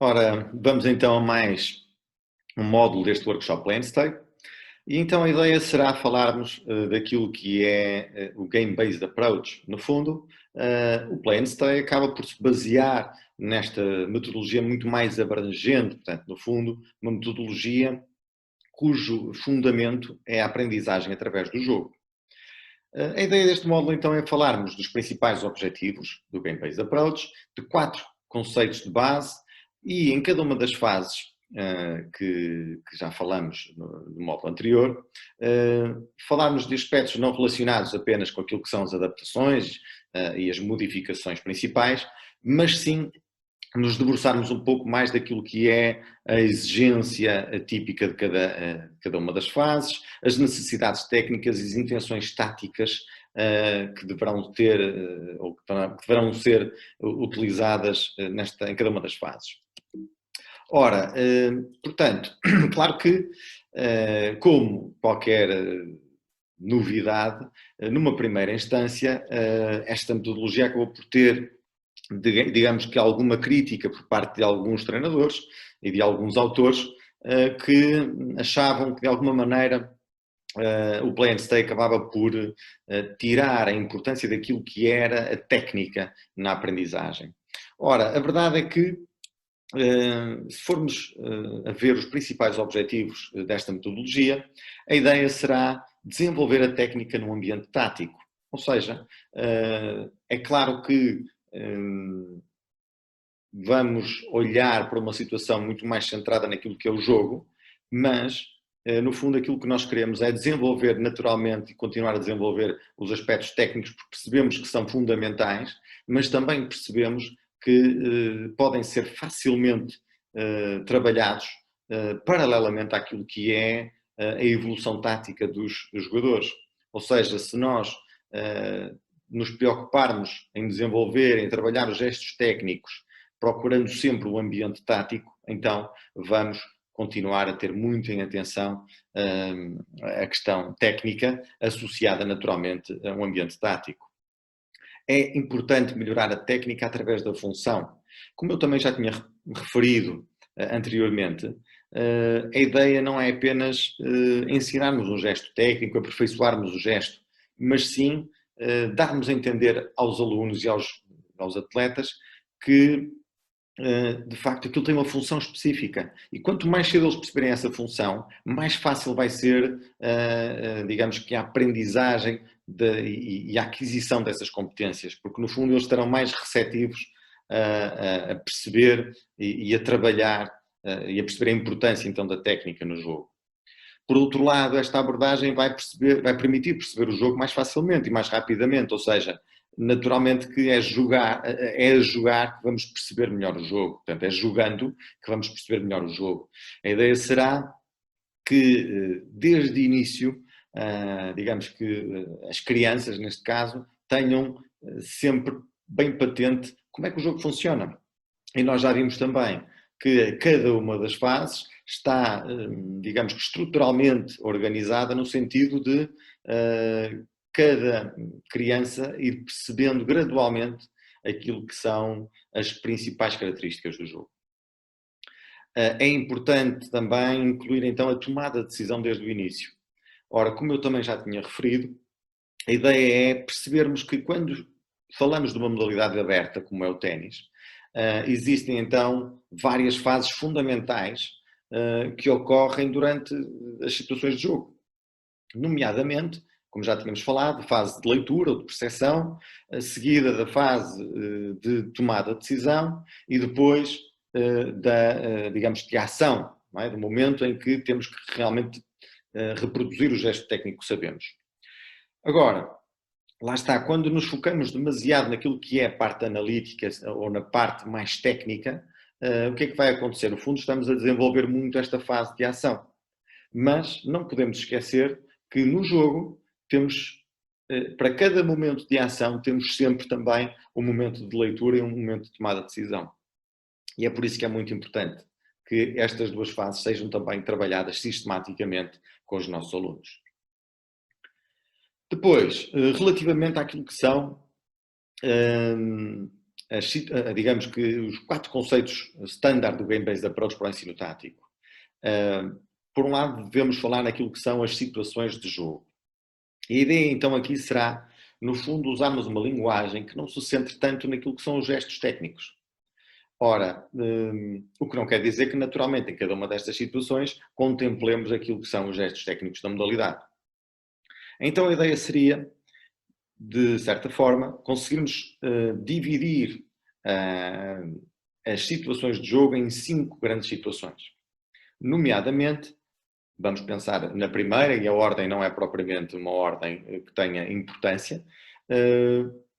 Ora, vamos então a mais um módulo deste workshop Play and Stay. E então a ideia será falarmos daquilo que é o Game-Based Approach. No fundo, o Play and Stay acaba por se basear nesta metodologia muito mais abrangente, portanto, no fundo, uma metodologia cujo fundamento é a aprendizagem através do jogo. A ideia deste módulo então é falarmos dos principais objetivos do Game-Based Approach, de 4 conceitos de base e em cada uma das fases que já falamos no módulo anterior, falarmos de aspectos não relacionados apenas com aquilo que são as adaptações e as modificações principais, mas sim nos debruçarmos um pouco mais daquilo que é a exigência típica de cada uma das fases, as necessidades técnicas e as intenções táticas que deverão ter ou que deverão ser utilizadas em cada uma das fases. Ora, portanto, claro que, como qualquer novidade, numa primeira instância, esta metodologia acabou por ter, digamos que, alguma crítica por parte de alguns treinadores e de alguns autores que achavam que, de alguma maneira, o Play and Stay acabava por tirar a importância daquilo que era a técnica na aprendizagem. Ora, a verdade é que, se formos a ver os principais objetivos desta metodologia, a ideia será desenvolver a técnica num ambiente tático. Ou seja, é claro que vamos olhar para uma situação muito mais centrada naquilo que é o jogo, mas, no fundo, aquilo que nós queremos é desenvolver naturalmente e continuar a desenvolver os aspectos técnicos, porque percebemos que são fundamentais, mas também percebemos que podem ser facilmente trabalhados paralelamente àquilo que é a evolução tática dos jogadores. Ou seja, se nós nos preocuparmos em desenvolver, em trabalhar os gestos técnicos, procurando sempre o ambiente tático, então vamos continuar a ter muito em atenção a questão técnica associada naturalmente a um ambiente tático. É importante melhorar a técnica através da função. Como eu também já tinha referido anteriormente, a ideia não é apenas ensinarmos um gesto técnico, aperfeiçoarmos o gesto, mas sim darmos a entender aos alunos e aos atletas que, de facto, aquilo tem uma função específica. E quanto mais cedo eles perceberem essa função, mais fácil vai ser, digamos que, a aprendizagem e a aquisição dessas competências, porque no fundo eles estarão mais receptivos a perceber e a trabalhar e a perceber a importância então da técnica no jogo. Por outro lado, esta abordagem vai permitir perceber o jogo mais facilmente e mais rapidamente, ou seja, naturalmente que é a jogar que vamos perceber melhor o jogo. Portanto, é jogando que vamos perceber melhor o jogo. A ideia será que, desde o início, digamos que as crianças, neste caso, tenham sempre bem patente como é que o jogo funciona. E nós já vimos também que cada uma das fases está, digamos que estruturalmente organizada no sentido de cada criança ir percebendo gradualmente aquilo que são as principais características do jogo. É importante também incluir então a tomada de decisão desde o início. Ora, como eu também já tinha referido, a ideia é percebermos que quando falamos de uma modalidade aberta, como é o ténis, existem então várias fases fundamentais que ocorrem durante as situações de jogo. Nomeadamente, como já tínhamos falado, fase de leitura ou de percepção, seguida da fase de tomada de decisão e depois digamos, de ação, não é? Do momento em que temos que realmente reproduzir o gesto técnico que sabemos. Agora, lá está, quando nos focamos demasiado naquilo que é a parte analítica ou na parte mais técnica, o que é que vai acontecer? No fundo, estamos a desenvolver muito esta fase de ação. Mas não podemos esquecer que no jogo temos, para cada momento de ação, temos sempre também um momento de leitura e um momento de tomada de decisão. E é por isso que é muito importante que estas duas fases sejam também trabalhadas sistematicamente com os nossos alunos. Depois, relativamente àquilo que são digamos que os 4 conceitos standard do Game-Based Approach para o ensino tático. Por um lado, devemos falar naquilo que são as situações de jogo. A ideia, então, aqui será, no fundo, usarmos uma linguagem que não se centre tanto naquilo que são os gestos técnicos. Ora, o que não quer dizer que, naturalmente, em cada uma destas situações, contemplemos aquilo que são os gestos técnicos da modalidade. Então, a ideia seria, de certa forma, conseguirmos dividir as situações de jogo em 5 grandes situações. Nomeadamente, vamos pensar na primeira, e a ordem não é propriamente uma ordem que tenha importância,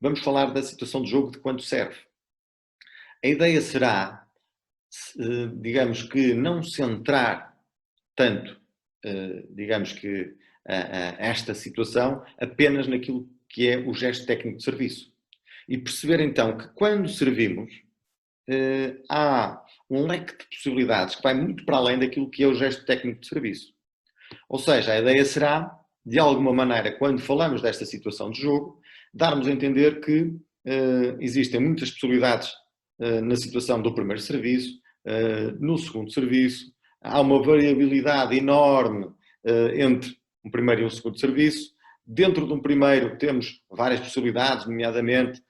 vamos falar da situação de jogo de quando serve. A ideia será, digamos que, não centrar tanto, digamos que, esta situação apenas naquilo que é o gesto técnico de serviço. E perceber então que quando servimos, há um leque de possibilidades que vai muito para além daquilo que é o gesto técnico de serviço. Ou seja, a ideia será, de alguma maneira, quando falamos desta situação de jogo, darmos a entender que existem muitas possibilidades na situação do primeiro serviço, no segundo serviço, há uma variabilidade enorme entre um primeiro e um segundo serviço. Dentro de um primeiro temos várias possibilidades, nomeadamente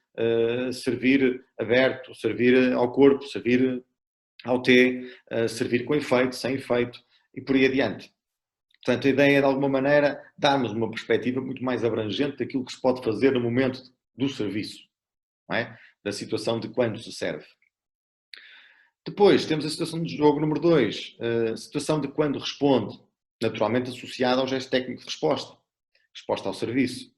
servir aberto, servir ao corpo, servir ao T, servir com efeito, sem efeito e por aí adiante. Portanto, a ideia é, de alguma maneira, darmos uma perspectiva muito mais abrangente daquilo que se pode fazer no momento do serviço, não é? Da situação de quando se serve. Depois, temos a situação de jogo número 2, a situação de quando responde, naturalmente associada ao gesto técnico de resposta, resposta ao serviço.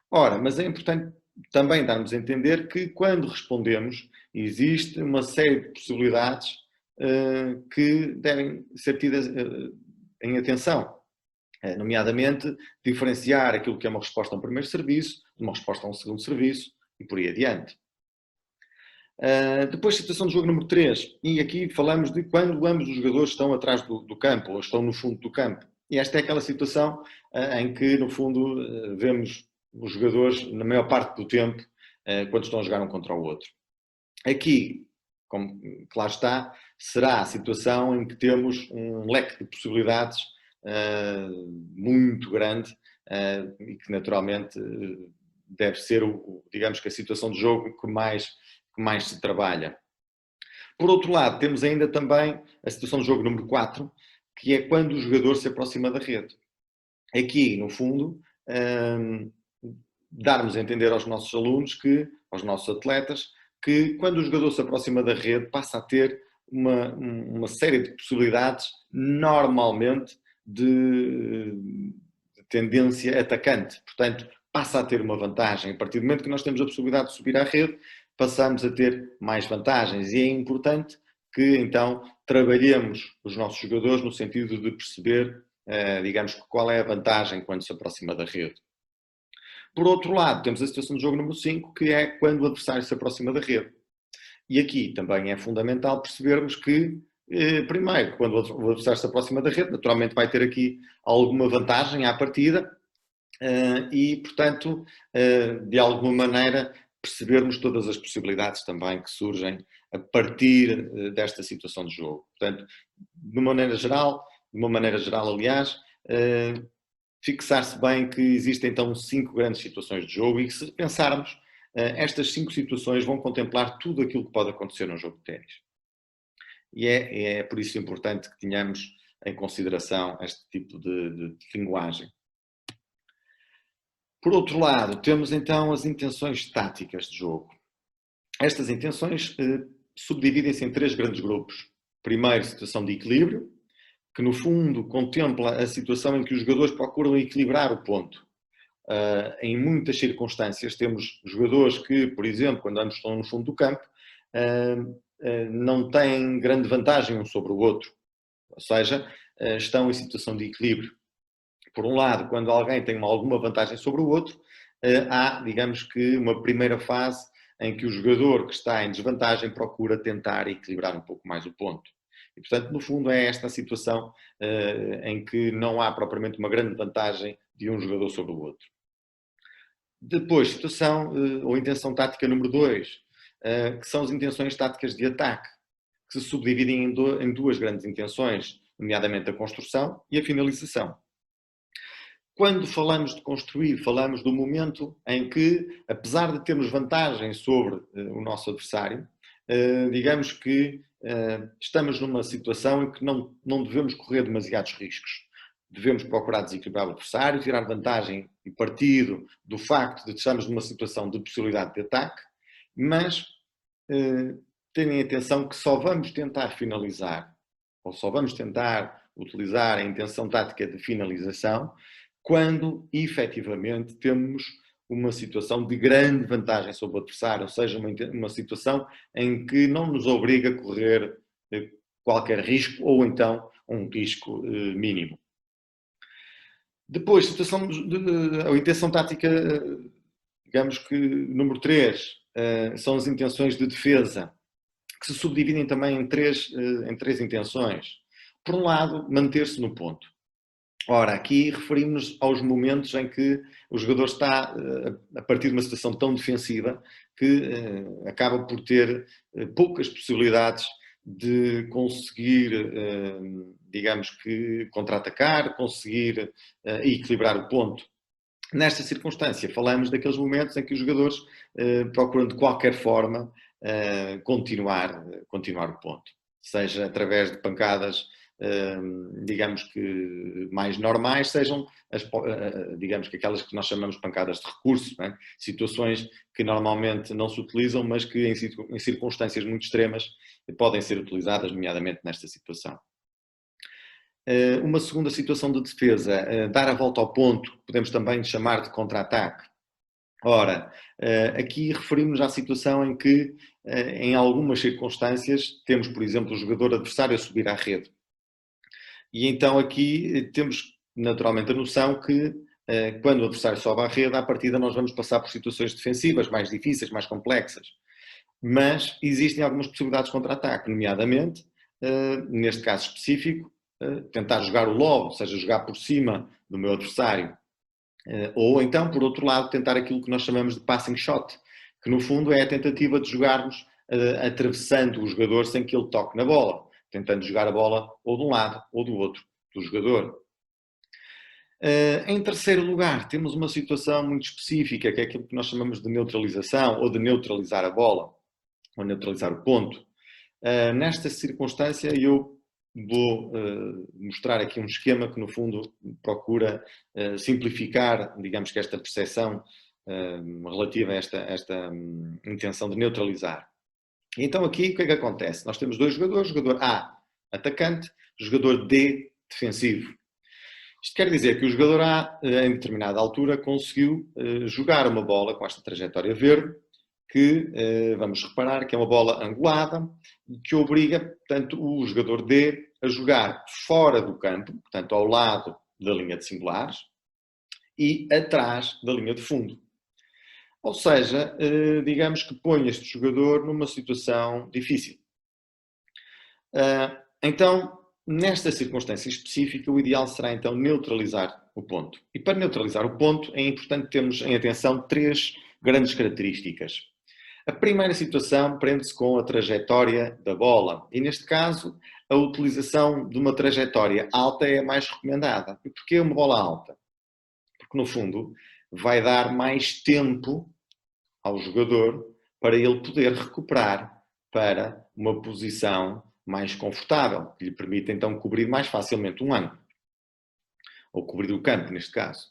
Ora, mas é importante também darmos a entender que quando respondemos, existe uma série de possibilidades que devem ser tidas em atenção. Nomeadamente, diferenciar aquilo que é uma resposta a um primeiro serviço, de uma resposta a um segundo serviço e por aí adiante. Depois, situação de jogo número 3. E aqui falamos de quando ambos os jogadores estão atrás do campo ou estão no fundo do campo. E esta é aquela situação em que, no fundo, vemos os jogadores, na maior parte do tempo, quando estão a jogar um contra o outro. Aqui, como claro está, será a situação em que temos um leque de possibilidades muito grande e que naturalmente deve ser, digamos que a situação de jogo que mais se trabalha. Por outro lado, temos ainda também a situação de jogo número 4, que é quando o jogador se aproxima da rede. Aqui, no fundo, darmos a entender aos nossos alunos, aos nossos atletas, que quando o jogador se aproxima da rede passa a ter uma série de possibilidades, normalmente de tendência atacante. Portanto, passa a ter uma vantagem. A partir do momento que nós temos a possibilidade de subir à rede, passamos a ter mais vantagens. E é importante que, então, trabalhemos os nossos jogadores no sentido de perceber, digamos, qual é a vantagem quando se aproxima da rede. Por outro lado, temos a situação do jogo número 5, que é quando o adversário se aproxima da rede. E aqui também é fundamental percebermos que, primeiro, quando o adversário se aproxima da rede, naturalmente vai ter aqui alguma vantagem à partida e, portanto, de alguma maneira, percebermos todas as possibilidades também que surgem a partir desta situação de jogo. Portanto, de uma maneira geral, aliás, fixar-se bem que existem então 5 grandes situações de jogo e que, se pensarmos, estas 5 situações vão contemplar tudo aquilo que pode acontecer num jogo de ténis. E é por isso importante que tenhamos em consideração este tipo de linguagem. Por outro lado, temos então as intenções táticas de jogo. Estas intenções subdividem-se em 3 grandes grupos. Primeiro, situação de equilíbrio, que no fundo contempla a situação em que os jogadores procuram equilibrar o ponto. Em muitas circunstâncias temos jogadores que, por exemplo, quando ambos estão no fundo do campo, não têm grande vantagem um sobre o outro. Ou seja, estão em situação de equilíbrio. Por um lado, quando alguém tem alguma vantagem sobre o outro, há, digamos que, uma primeira fase em que o jogador que está em desvantagem procura tentar equilibrar um pouco mais o ponto. E, portanto, no fundo, é esta a situação em que não há propriamente uma grande vantagem de um jogador sobre o outro. Depois, situação ou intenção tática número 2. que são as intenções táticas de ataque, que se subdividem em duas grandes intenções, nomeadamente a construção e a finalização. Quando falamos de construir, falamos do momento em que, apesar de termos vantagem sobre o nosso adversário, digamos que estamos numa situação em que não devemos correr demasiados riscos. Devemos procurar desequilibrar o adversário, tirar vantagem e partido do facto de que estamos numa situação de possibilidade de ataque, mas tenham atenção que só vamos tentar finalizar, ou só vamos tentar utilizar a intenção tática de finalização, quando efetivamente temos uma situação de grande vantagem sobre o adversário, ou seja, uma situação em que não nos obriga a correr qualquer risco ou então um risco mínimo. Depois, a intenção tática, digamos que número 3, são as intenções de defesa, que se subdividem também em três intenções. Por um lado, manter-se no ponto. Ora, aqui referimos-nos aos momentos em que o jogador está a partir de uma situação tão defensiva que acaba por ter poucas possibilidades de conseguir, digamos que, contra-atacar, conseguir equilibrar o ponto. Nesta circunstância, falamos daqueles momentos em que os jogadores procuram de qualquer forma continuar o ponto, seja através de pancadas digamos que mais normais, sejam digamos que aquelas que nós chamamos de pancadas de recurso, não é? Situações que normalmente não se utilizam, mas que em circunstâncias muito extremas podem ser utilizadas, nomeadamente nesta situação. Uma segunda situação de defesa, dar a volta ao ponto, podemos também chamar de contra-ataque. Ora, aqui referimos à situação em que, em algumas circunstâncias, temos, por exemplo, o jogador adversário a subir à rede. E então aqui temos naturalmente a noção que quando o adversário sobe à rede, à partida nós vamos passar por situações defensivas mais difíceis, mais complexas. Mas existem algumas possibilidades de contra-ataque, nomeadamente, neste caso específico, tentar jogar o lob, ou seja, jogar por cima do meu adversário. Ou então, por outro lado, tentar aquilo que nós chamamos de passing shot, que no fundo é a tentativa de jogarmos atravessando o jogador sem que ele toque na bola, tentando jogar a bola ou de um lado ou do outro do jogador. Em terceiro lugar, temos uma situação muito específica, que é aquilo que nós chamamos de neutralização ou de neutralizar a bola, ou neutralizar o ponto. Nesta circunstância, eu vou mostrar aqui um esquema que, no fundo, procura simplificar, digamos que esta percepção relativa a esta intenção de neutralizar. Então aqui o que é que acontece? Nós temos dois jogadores, jogador A, atacante, jogador D, defensivo. Isto quer dizer que o jogador A, em determinada altura, conseguiu jogar uma bola com esta trajetória verde, que vamos reparar que é uma bola angulada, que obriga, portanto, o jogador D a jogar fora do campo, portanto, ao lado da linha de singulares e atrás da linha de fundo. Ou seja, digamos que põe este jogador numa situação difícil. Então, nesta circunstância específica, o ideal será então neutralizar o ponto. E para neutralizar o ponto é importante termos em atenção três grandes características. A primeira situação prende-se com a trajetória da bola e, neste caso, a utilização de uma trajetória alta é a mais recomendada. E porquê uma bola alta? Porque, no fundo, vai dar mais tempo ao jogador para ele poder recuperar para uma posição mais confortável, que lhe permite então cobrir mais facilmente um ângulo, ou cobrir o campo, neste caso.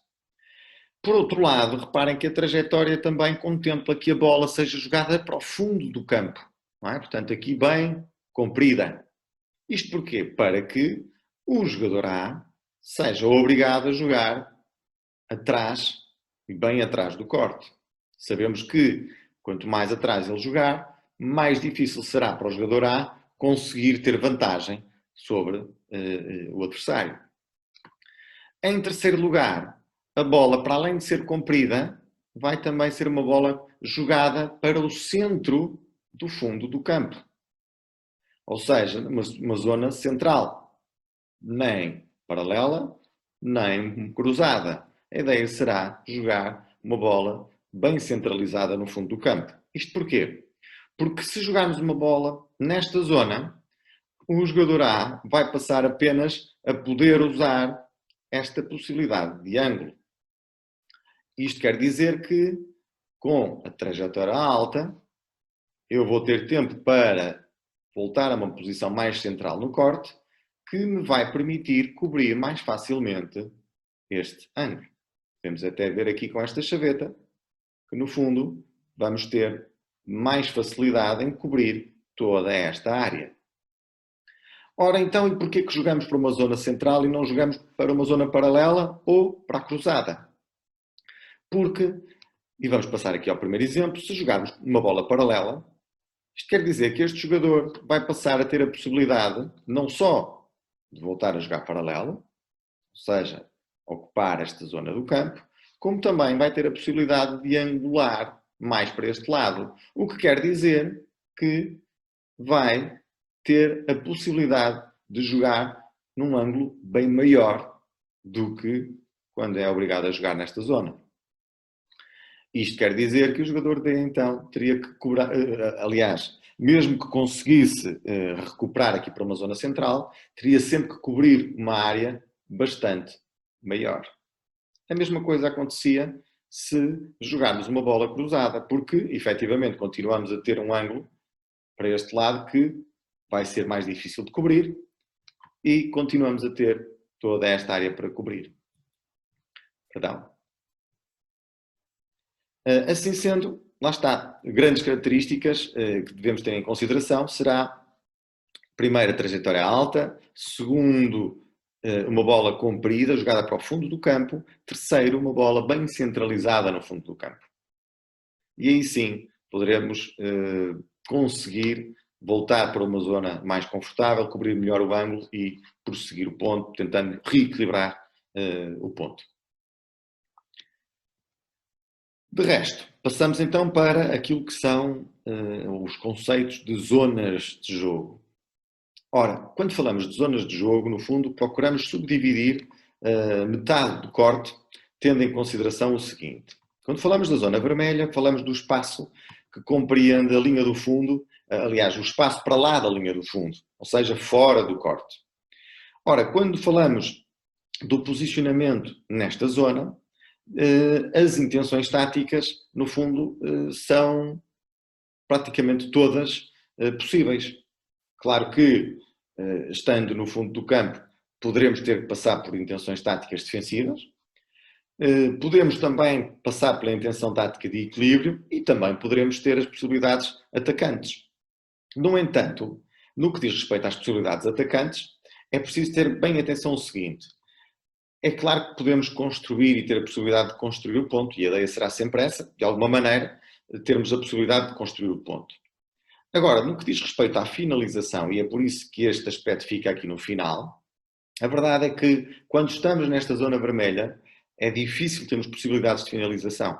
Por outro lado, reparem que a trajetória também contempla que a bola seja jogada para o fundo do campo, não é? Portanto, aqui bem comprida. Isto porquê? Para que o jogador A seja obrigado a jogar atrás e bem atrás do corte. Sabemos que quanto mais atrás ele jogar, mais difícil será para o jogador A conseguir ter vantagem sobre o adversário. Em terceiro lugar, a bola, para além de ser comprida, vai também ser uma bola jogada para o centro do fundo do campo. Ou seja, uma zona central. Nem paralela, nem cruzada. A ideia será jogar uma bola bem centralizada no fundo do campo. Isto porquê? Porque se jogarmos uma bola nesta zona, o jogador A vai passar apenas a poder usar esta possibilidade de ângulo. Isto quer dizer que, com a trajetória alta, eu vou ter tempo para voltar a uma posição mais central no corte, que me vai permitir cobrir mais facilmente este ângulo. Podemos até ver aqui com esta chaveta, que no fundo vamos ter mais facilidade em cobrir toda esta área. Ora então, e porquê que jogamos para uma zona central e não jogamos para uma zona paralela ou para a cruzada? Porque, e vamos passar aqui ao primeiro exemplo, se jogarmos uma bola paralela, isto quer dizer que este jogador vai passar a ter a possibilidade não só de voltar a jogar paralelo, ou seja, ocupar esta zona do campo, como também vai ter a possibilidade de angular mais para este lado. O que quer dizer que vai ter a possibilidade de jogar num ângulo bem maior do que quando é obrigado a jogar nesta zona. Isto quer dizer que o jogador D, então, teria que cobrar, aliás, mesmo que conseguisse recuperar aqui para uma zona central, teria sempre que cobrir uma área bastante maior. A mesma coisa acontecia se jogarmos uma bola cruzada, porque, efetivamente, continuamos a ter um ângulo para este lado que vai ser mais difícil de cobrir e continuamos a ter toda esta área para cobrir. Perdão. Assim sendo, lá está, grandes características que devemos ter em consideração será, primeiro, a trajetória alta, segundo, uma bola comprida, jogada para o fundo do campo, terceiro, uma bola bem centralizada no fundo do campo. E aí sim, poderemos conseguir voltar para uma zona mais confortável, cobrir melhor o ângulo e prosseguir o ponto, tentando reequilibrar o ponto. De resto, passamos então para aquilo que são os conceitos de zonas de jogo. Ora, quando falamos de zonas de jogo, no fundo, procuramos subdividir metade do corte, tendo em consideração o seguinte. Quando falamos da zona vermelha, falamos do espaço que compreende a linha do fundo, aliás, o espaço para lá da linha do fundo, ou seja, fora do corte. Ora, quando falamos do posicionamento nesta zona, as intenções táticas, no fundo, são praticamente todas possíveis. Claro que, estando no fundo do campo, poderemos ter que passar por intenções táticas defensivas, podemos também passar pela intenção tática de equilíbrio e também poderemos ter as possibilidades atacantes. No entanto, no que diz respeito às possibilidades atacantes, é preciso ter bem atenção ao seguinte. É claro que podemos construir e ter a possibilidade de construir o ponto, e a ideia será sempre essa, de alguma maneira, termos a possibilidade de construir o ponto. Agora, no que diz respeito à finalização, e é por isso que este aspecto fica aqui no final, a verdade é que quando estamos nesta zona vermelha, é difícil termos possibilidades de finalização.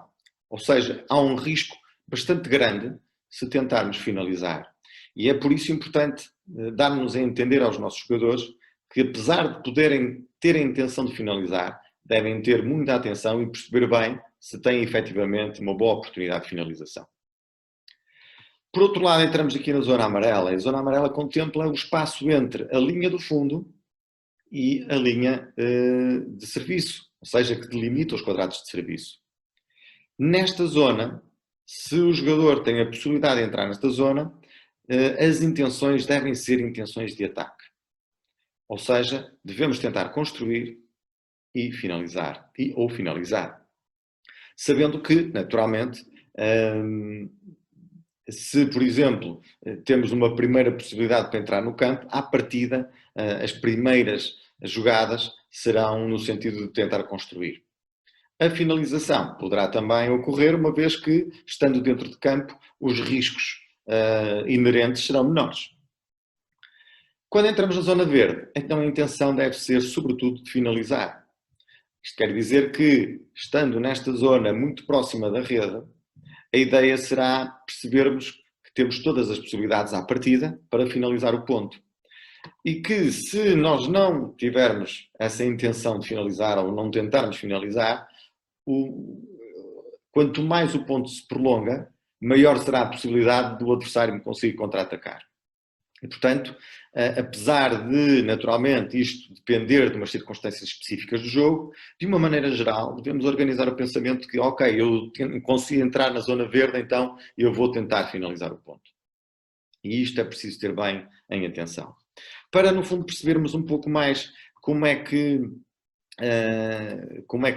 Ou seja, há um risco bastante grande se tentarmos finalizar. E é por isso importante darmos a entender aos nossos jogadores que, apesar de poderem ter a intenção de finalizar, devem ter muita atenção e perceber bem se têm efetivamente uma boa oportunidade de finalização. Por outro lado, entramos aqui na zona amarela. A zona amarela contempla o espaço entre a linha do fundo e a linha de serviço, ou seja, que delimita os quadrados de serviço. Nesta zona, se o jogador tem a possibilidade de entrar nesta zona, as intenções devem ser intenções de ataque. Ou seja, devemos tentar construir e finalizar, ou finalizar. Sabendo que, naturalmente, se, por exemplo, temos uma primeira possibilidade para entrar no campo, à partida, as primeiras jogadas serão no sentido de tentar construir. A finalização poderá também ocorrer, uma vez que, estando dentro de campo, os riscos inerentes serão menores. Quando entramos na zona verde, então a intenção deve ser, sobretudo, de finalizar. Isto quer dizer que, estando nesta zona muito próxima da rede, a ideia será percebermos que temos todas as possibilidades à partida para finalizar o ponto. E que, se nós não tivermos essa intenção de finalizar ou não tentarmos finalizar, quanto mais o ponto se prolonga, maior será a possibilidade do adversário me conseguir contra-atacar. E, portanto, apesar de, naturalmente, isto depender de umas circunstâncias específicas do jogo, de uma maneira geral, devemos organizar o pensamento de que, ok, eu consigo entrar na zona verde, então eu vou tentar finalizar o ponto. E isto é preciso ter bem em atenção. Para, no fundo, percebermos um pouco mais como é que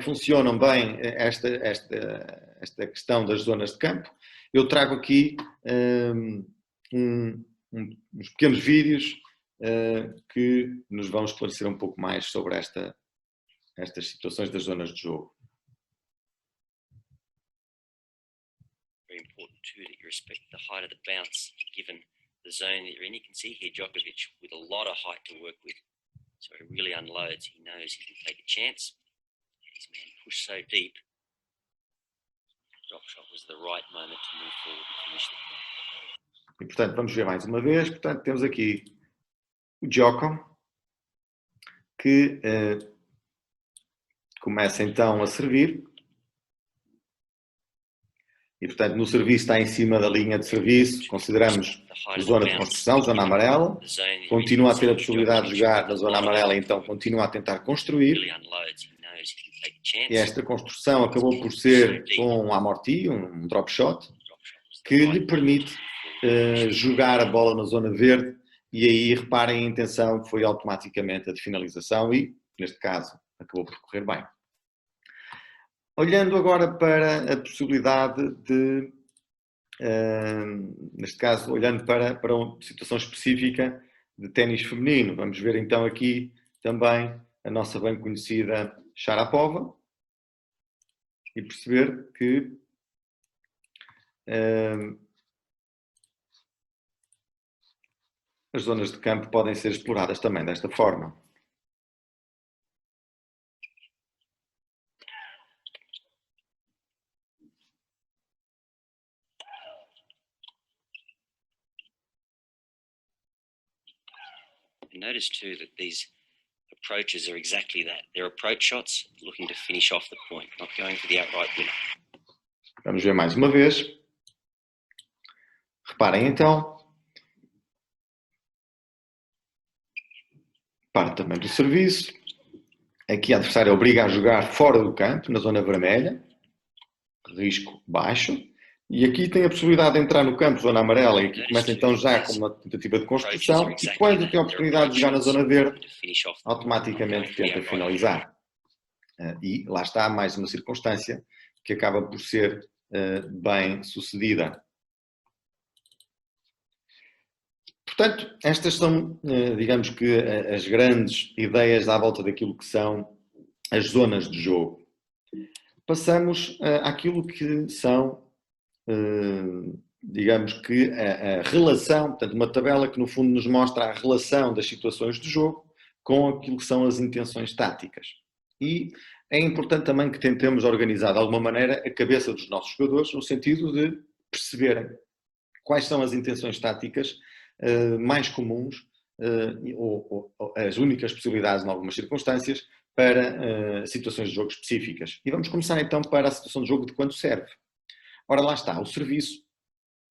funcionam bem esta questão das zonas de campo, eu trago aqui uns pequenos vídeos que nos vão esclarecer um pouco mais sobre estas situações das zonas de jogo. Very important too that you respect the height of the bounce given the zone that you're in. You can see here Djokovic with a lot of height to work with. So he really unloads. He knows he can take a chance. And his man pushed so deep. Drop shot was the right moment to move forward and finish the point. E, portanto, vamos ver mais uma vez. Portanto, temos aqui o Djokovic, que começa então a servir. E, portanto, no serviço está em cima da linha de serviço, consideramos a zona de construção, zona amarela. Continua a ter a possibilidade de jogar na zona amarela, então continua a tentar construir. E esta construção acabou por ser com um amorti, um drop shot, que lhe permite jogar a bola na zona verde. E aí, reparem, a intenção foi automaticamente a de finalização e, neste caso, acabou por correr bem. Olhando agora para a possibilidade de, neste caso, olhando para uma situação específica de ténis feminino, vamos ver então aqui também a nossa bem conhecida Sharapova e perceber que as zonas de campo podem ser exploradas também desta forma. Notice too that these approaches are exactly that. They're approach shots looking to finish off the point, not going for the outright winner. Vamos ver mais uma vez. Reparem então. Parte também do serviço. Aqui a adversária obriga a jogar fora do campo, na zona vermelha. Risco baixo. E aqui tem a possibilidade de entrar no campo, zona amarela, e aqui começa então já com uma tentativa de construção, e quando tem a oportunidade de jogar na zona verde, automaticamente tenta finalizar. E lá está mais uma circunstância que acaba por ser bem sucedida. Portanto, estas são, digamos que, as grandes ideias à volta daquilo que são as zonas de jogo. Passamos àquilo que são, digamos que, a relação, portanto, uma tabela que no fundo nos mostra a relação das situações de jogo com aquilo que são as intenções táticas. E é importante também que tentemos organizar de alguma maneira a cabeça dos nossos jogadores no sentido de perceberem quais são as intenções táticas mais comuns ou as únicas possibilidades em algumas circunstâncias para situações de jogo específicas. E vamos começar então para a situação de jogo de quando serve. Ora, lá está, o serviço,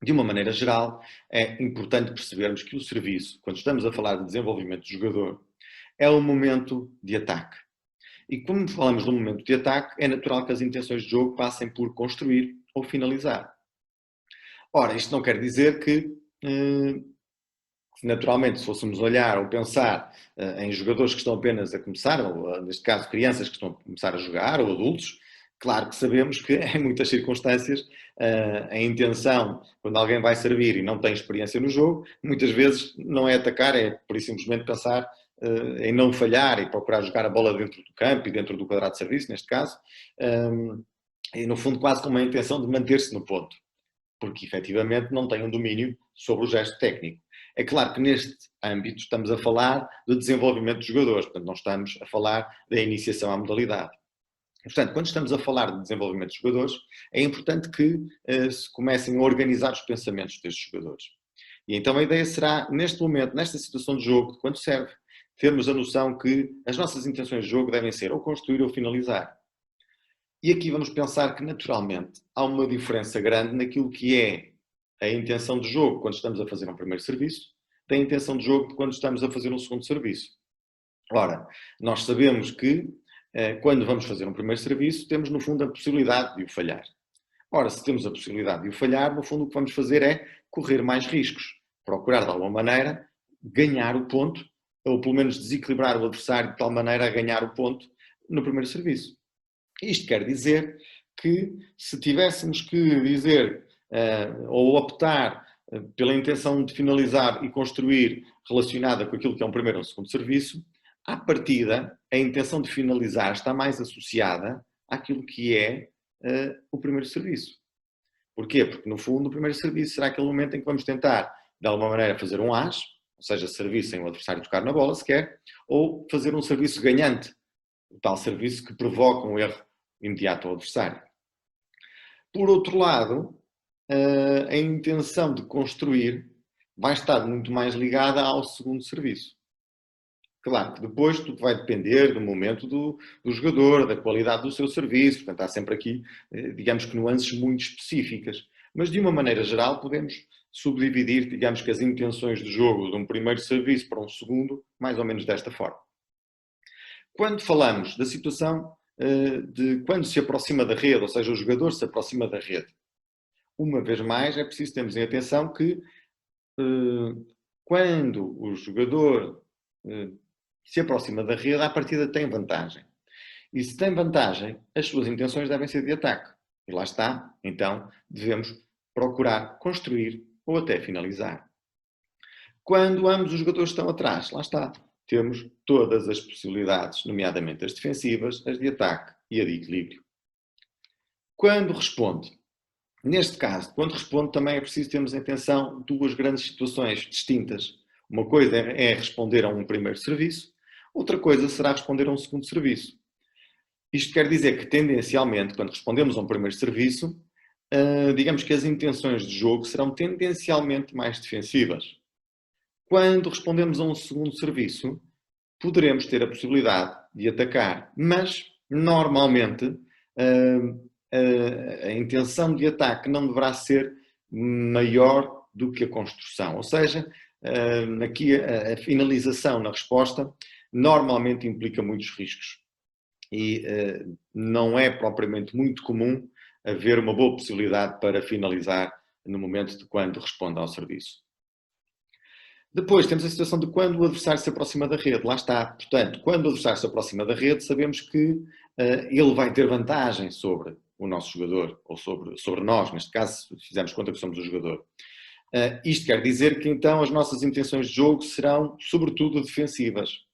de uma maneira geral, é importante percebermos que o serviço, quando estamos a falar de desenvolvimento do jogador, é um momento de ataque. E como falamos de um momento de ataque, é natural que as intenções de jogo passem por construir ou finalizar. Ora, isto não quer dizer que, naturalmente, se fôssemos olhar ou pensar em jogadores que estão apenas a começar, ou neste caso crianças que estão a começar a jogar, ou adultos, claro que sabemos que em muitas circunstâncias a intenção, quando alguém vai servir e não tem experiência no jogo, muitas vezes não é atacar, é por isso simplesmente pensar em não falhar e procurar jogar a bola dentro do campo e dentro do quadrado de serviço, neste caso, e no fundo quase com uma intenção de manter-se no ponto, porque efetivamente não tem um domínio sobre o gesto técnico. É claro que neste âmbito estamos a falar de desenvolvimento dos jogadores, portanto não estamos a falar da iniciação à modalidade. Portanto, quando estamos a falar de desenvolvimento dos jogadores, é importante que se comecem a organizar os pensamentos destes jogadores. E então a ideia será, neste momento, nesta situação de jogo, de quando serve, termos a noção que as nossas intenções de jogo devem ser ou construir ou finalizar. E aqui vamos pensar que, naturalmente, há uma diferença grande naquilo que é a intenção de jogo quando estamos a fazer um primeiro serviço, da intenção de jogo quando estamos a fazer um segundo serviço. Ora, nós sabemos que, quando vamos fazer um primeiro serviço, temos, no fundo, a possibilidade de o falhar. Ora, se temos a possibilidade de o falhar, no fundo, o que vamos fazer é correr mais riscos. Procurar, de alguma maneira, ganhar o ponto, ou pelo menos desequilibrar o adversário de tal maneira a ganhar o ponto no primeiro serviço. Isto quer dizer que, se tivéssemos que dizer ou optar pela intenção de finalizar e construir relacionada com aquilo que é um primeiro ou um segundo serviço, à partida, a intenção de finalizar está mais associada àquilo que é o primeiro serviço. Porquê? Porque, no fundo, o primeiro serviço será aquele momento em que vamos tentar, de alguma maneira, fazer um as, ou seja, servir sem o adversário tocar na bola sequer, ou fazer um serviço ganhante, o tal serviço que provoca um erro imediato ao adversário. Por outro lado, a intenção de construir vai estar muito mais ligada ao segundo serviço. Claro que depois tudo vai depender do momento do jogador, da qualidade do seu serviço, portanto há sempre aqui, digamos que nuances muito específicas. Mas de uma maneira geral podemos subdividir, digamos que as intenções de jogo de um primeiro serviço para um segundo, mais ou menos desta forma. Quando falamos da situação de quando se aproxima da rede, ou seja, o jogador se aproxima da rede, uma vez mais é preciso termos em atenção que quando o jogador se aproxima da rede, à partida tem vantagem. E se tem vantagem, as suas intenções devem ser de ataque. E lá está, então, devemos procurar construir ou até finalizar. Quando ambos os jogadores estão atrás, lá está, temos todas as possibilidades, nomeadamente as defensivas, as de ataque e a de equilíbrio. Quando responde, neste caso, quando responde também é preciso termos em atenção duas grandes situações distintas. Uma coisa é responder a um primeiro serviço, outra coisa será responder a um segundo serviço. Isto quer dizer que, tendencialmente, quando respondemos a um primeiro serviço, digamos que as intenções de jogo serão tendencialmente mais defensivas. Quando respondemos a um segundo serviço, poderemos ter a possibilidade de atacar, mas, normalmente, a intenção de ataque não deverá ser maior do que a construção. Ou seja, aqui a finalização na resposta normalmente implica muitos riscos. E não é propriamente muito comum haver uma boa possibilidade para finalizar no momento de quando responde ao serviço. Depois temos a situação de quando o adversário se aproxima da rede. Lá está. Portanto, quando o adversário se aproxima da rede, sabemos que ele vai ter vantagem sobre o nosso jogador, ou sobre nós, neste caso, se fizermos conta que somos o jogador. Isto quer dizer que, então, as nossas intenções de jogo serão, sobretudo, defensivas.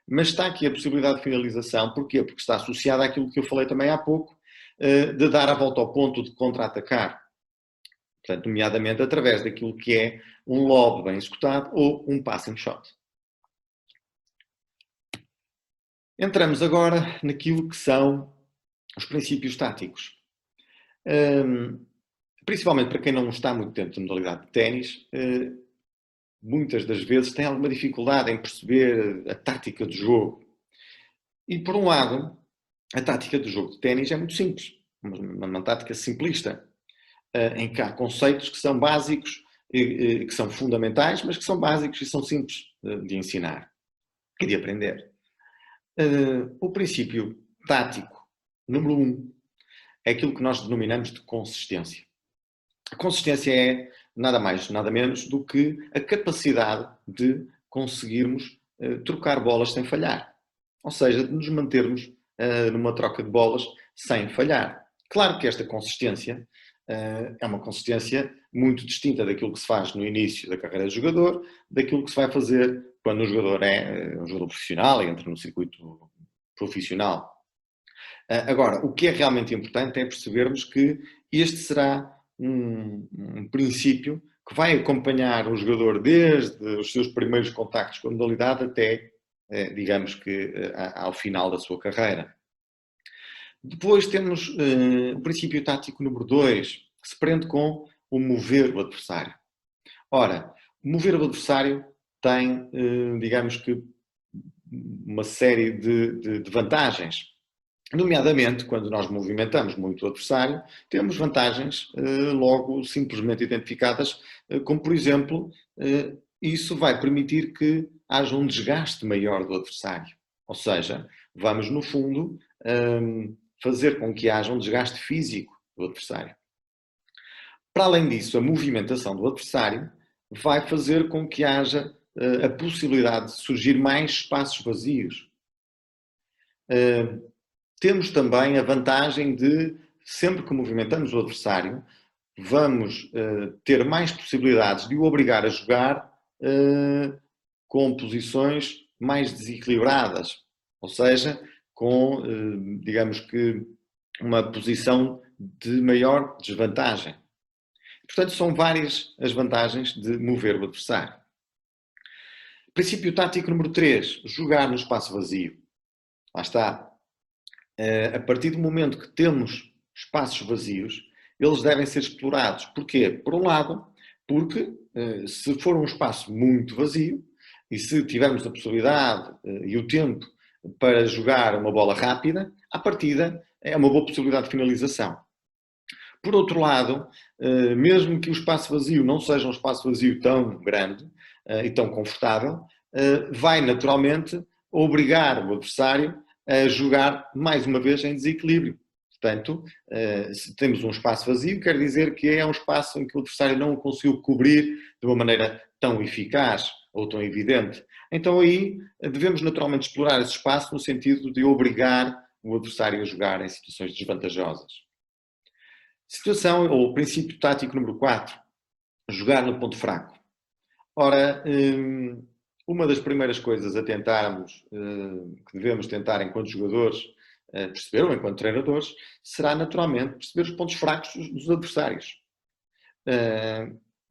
Mas está aqui a possibilidade de finalização. Porquê? Porque está associada àquilo que eu falei também há pouco, de dar a volta ao ponto, de contra-atacar. Portanto, nomeadamente através daquilo que é um lob bem executado ou um passing shot. Entramos agora naquilo que são os princípios táticos. Principalmente para quem não está muito dentro da modalidade de ténis, muitas das vezes tem alguma dificuldade em perceber a tática de jogo. E, por um lado, a tática do jogo de ténis é muito simples. Uma tática simplista, em que há conceitos que são básicos, que são fundamentais, mas que são básicos e são simples de ensinar e de aprender. O princípio tático número 1 é aquilo que nós denominamos de consistência. A consistência é nada mais, nada menos do que a capacidade de conseguirmos trocar bolas sem falhar. Ou seja, de nos mantermos numa troca de bolas sem falhar. Claro que esta consistência é uma consistência muito distinta daquilo que se faz no início da carreira de jogador, daquilo que se vai fazer quando o jogador é um jogador profissional e entra no circuito profissional. Agora, o que é realmente importante é percebermos que este será um princípio que vai acompanhar o jogador desde os seus primeiros contactos com a modalidade até, digamos que, ao final da sua carreira. Depois temos o princípio tático número 2, que se prende com o mover o adversário. Ora, mover o adversário tem, digamos que, uma série de vantagens. Nomeadamente, quando nós movimentamos muito o adversário, temos vantagens logo simplesmente identificadas, como por exemplo, isso vai permitir que haja um desgaste maior do adversário. Ou seja, vamos no fundo fazer com que haja um desgaste físico do adversário. Para além disso, a movimentação do adversário vai fazer com que haja a possibilidade de surgir mais espaços vazios. Temos também a vantagem de, sempre que movimentamos o adversário, vamos ter mais possibilidades de o obrigar a jogar com posições mais desequilibradas, ou seja, com, digamos que, uma posição de maior desvantagem. Portanto, são várias as vantagens de mover o adversário. Princípio tático número 3, jogar no espaço vazio. Lá está. A partir do momento que temos espaços vazios, eles devem ser explorados. Porquê? Por um lado, porque se for um espaço muito vazio e se tivermos a possibilidade e o tempo para jogar uma bola rápida, à partida é uma boa possibilidade de finalização. Por outro lado, mesmo que o espaço vazio não seja um espaço vazio tão grande e tão confortável, vai naturalmente obrigar o adversário a jogar mais uma vez em desequilíbrio. Portanto, se temos um espaço vazio, quer dizer que é um espaço em que o adversário não o conseguiu cobrir de uma maneira tão eficaz ou tão evidente. Então aí devemos naturalmente explorar esse espaço no sentido de obrigar o adversário a jogar em situações desvantajosas. Situação ou princípio tático número 4, jogar no ponto fraco. Ora, uma das primeiras coisas a tentarmos, que devemos tentar enquanto jogadores, perceber, ou enquanto treinadores, será naturalmente perceber os pontos fracos dos adversários.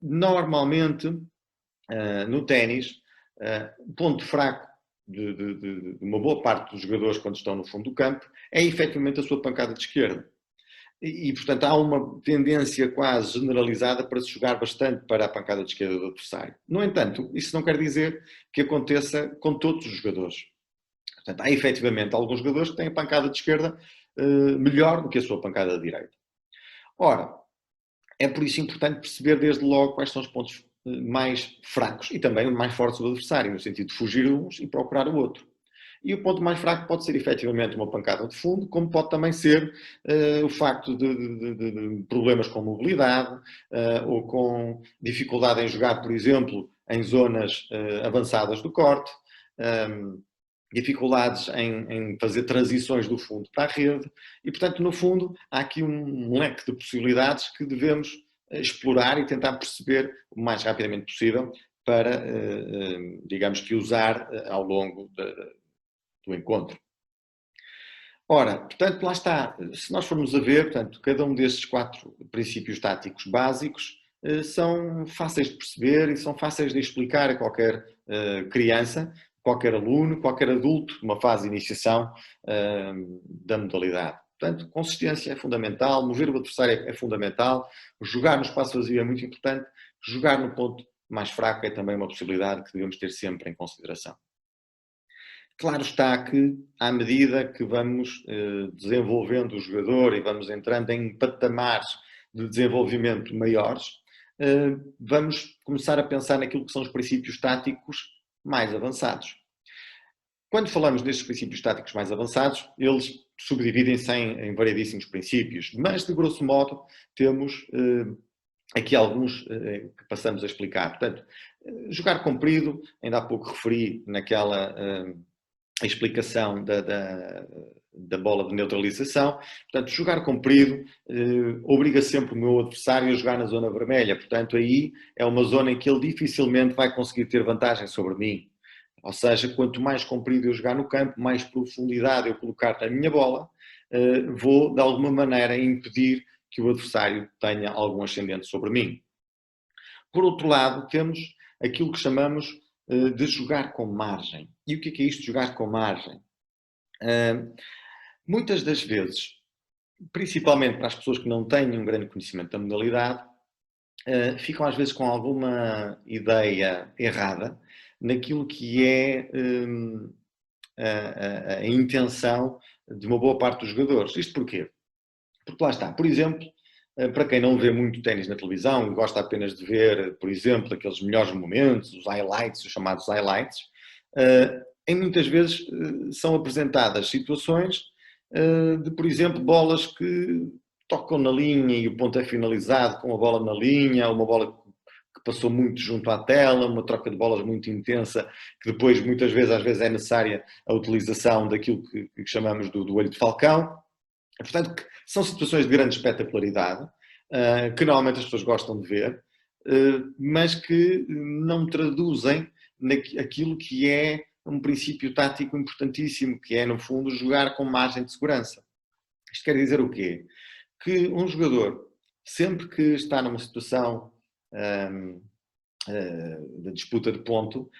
Normalmente, no ténis, o ponto fraco de uma boa parte dos jogadores quando estão no fundo do campo é efetivamente a sua pancada de esquerda. Portanto, há uma tendência quase generalizada para se jogar bastante para a pancada de esquerda do adversário. No entanto, isso não quer dizer que aconteça com todos os jogadores. Portanto, há efetivamente alguns jogadores que têm a pancada de esquerda melhor do que a sua pancada de direita. Ora, é por isso importante perceber desde logo quais são os pontos mais fracos e também mais fortes do adversário, no sentido de fugir uns e procurar o outro. E o ponto mais fraco pode ser efetivamente uma pancada de fundo, como pode também ser o facto de problemas com mobilidade ou com dificuldade em jogar, por exemplo, em zonas avançadas do corte, dificuldades em fazer transições do fundo para a rede e, portanto, no fundo, há aqui um leque de possibilidades que devemos explorar e tentar perceber o mais rapidamente possível para, digamos que, usar ao longo do encontro. Ora, portanto, lá está. Se nós formos a ver, portanto, cada um destes 4 princípios táticos básicos são fáceis de perceber e são fáceis de explicar a qualquer criança, qualquer aluno, qualquer adulto, numa fase de iniciação da modalidade. Portanto, consistência é fundamental, mover o adversário é fundamental, jogar no espaço vazio é muito importante, jogar no ponto mais fraco é também uma possibilidade que devemos ter sempre em consideração. Claro está que, à medida que vamos desenvolvendo o jogador e vamos entrando em patamares de desenvolvimento maiores, vamos começar a pensar naquilo que são os princípios táticos mais avançados. Quando falamos destes princípios táticos mais avançados, eles subdividem-se em variedíssimos princípios, mas, de grosso modo, temos aqui alguns que passamos a explicar. Portanto, jogar comprido, ainda há pouco referi naquela explicação da bola de neutralização. Portanto, jogar comprido obriga sempre o meu adversário a jogar na zona vermelha. Portanto, aí é uma zona em que ele dificilmente vai conseguir ter vantagem sobre mim. Ou seja, quanto mais comprido eu jogar no campo, mais profundidade eu colocar na minha bola, vou, de alguma maneira, impedir que o adversário tenha algum ascendente sobre mim. Por outro lado, temos aquilo que chamamos de jogar com margem. E o que é isto de jogar com margem? Muitas das vezes, principalmente para as pessoas que não têm um grande conhecimento da modalidade, ficam às vezes com alguma ideia errada naquilo que é a intenção de uma boa parte dos jogadores. Isto porquê? Porque lá está, por exemplo, para quem não vê muito ténis na televisão e gosta apenas de ver, por exemplo, aqueles melhores momentos, os highlights, os chamados highlights, em muitas vezes são apresentadas situações de, por exemplo, bolas que tocam na linha e o ponto é finalizado com a bola na linha, uma bola que passou muito junto à tela, uma troca de bolas muito intensa, que depois, muitas vezes, às vezes é necessária a utilização daquilo que chamamos do olho de falcão. Portanto, são situações de grande espetacularidade, que normalmente as pessoas gostam de ver, mas que não traduzem aquilo que é um princípio tático importantíssimo, que é, no fundo, jogar com margem de segurança. Isto quer dizer o quê? Que um jogador, sempre que está numa situação de disputa de ponto,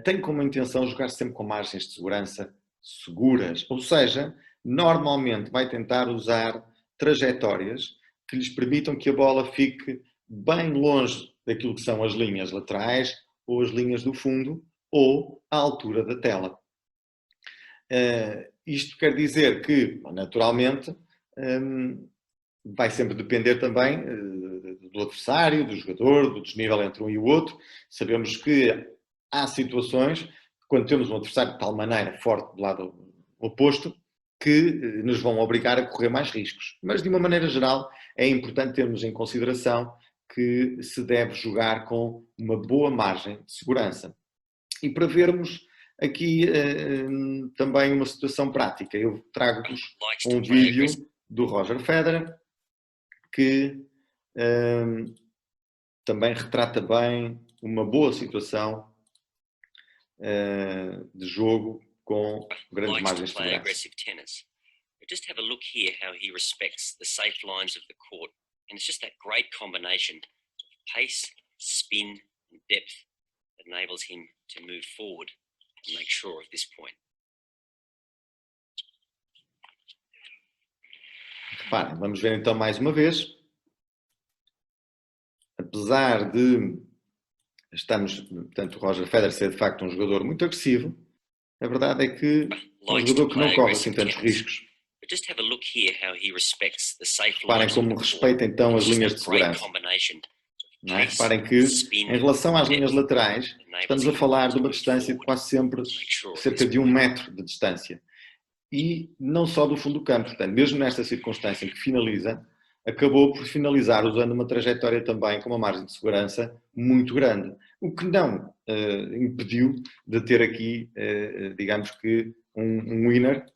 tem como intenção jogar sempre com margens de segurança seguras. Ou seja, normalmente vai tentar usar trajetórias que lhes permitam que a bola fique bem longe daquilo que são as linhas laterais ou as linhas do fundo ou à altura da tela. Isto quer dizer que, naturalmente, vai sempre depender também do adversário, do jogador, do desnível entre um e o outro. Sabemos que há situações, quando temos um adversário de tal maneira forte do lado oposto, que nos vão obrigar a correr mais riscos. Mas, de uma maneira geral, é importante termos em consideração que se deve jogar com uma boa margem de segurança. E para vermos aqui também uma situação prática, eu trago-vos um vídeo do Roger Federer, que também retrata bem uma boa situação de jogo com grandes margens de segurança. Just have a look here how he respects the safe lines of the court, and it's just that great combination of pace, spin, and depth that enables him to move forward and make sure of this point. Reparem, vamos ver então mais uma vez. Apesar de portanto, o Roger Federer ser de facto um jogador muito agressivo, a verdade é que é um jogador que não corre assim tantos riscos. Reparem como respeita então as linhas de segurança. Não é? Reparem que, em relação às linhas laterais, estamos a falar de uma distância de quase sempre cerca de 1 metro de distância. E não só do fundo do campo. Portanto, mesmo nesta circunstância em que finaliza, acabou por finalizar usando uma trajetória também com uma margem de segurança muito grande. O que não impediu de ter aqui, digamos que, um winner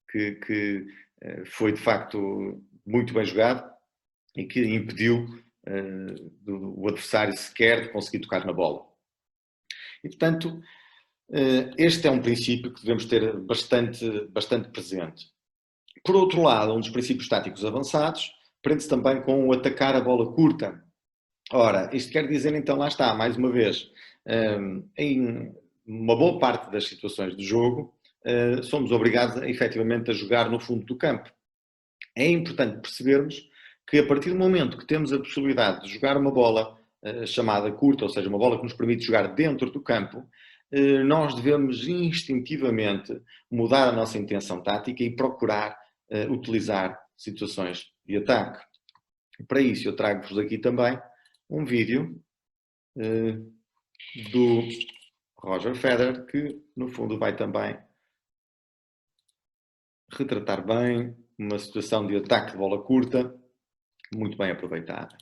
que foi de facto muito bem jogado e que impediu o adversário sequer de conseguir tocar na bola. E, portanto, este é um princípio que devemos ter bastante presente. Por outro lado, um dos princípios táticos avançados prende-se também com o atacar a bola curta. Ora, isto quer dizer, então, lá está, mais uma vez, em uma boa parte das situações do jogo, somos obrigados, efetivamente, a jogar no fundo do campo. É importante percebermos que, a partir do momento que temos a possibilidade de jogar uma bola chamada curta, ou seja, uma bola que nos permite jogar dentro do campo, nós devemos instintivamente mudar a nossa intenção tática e procurar utilizar situações de ataque. E para isso eu trago-vos aqui também um vídeo do Roger Federer que no fundo vai também retratar bem uma situação de ataque de bola curta muito bem aproveitada.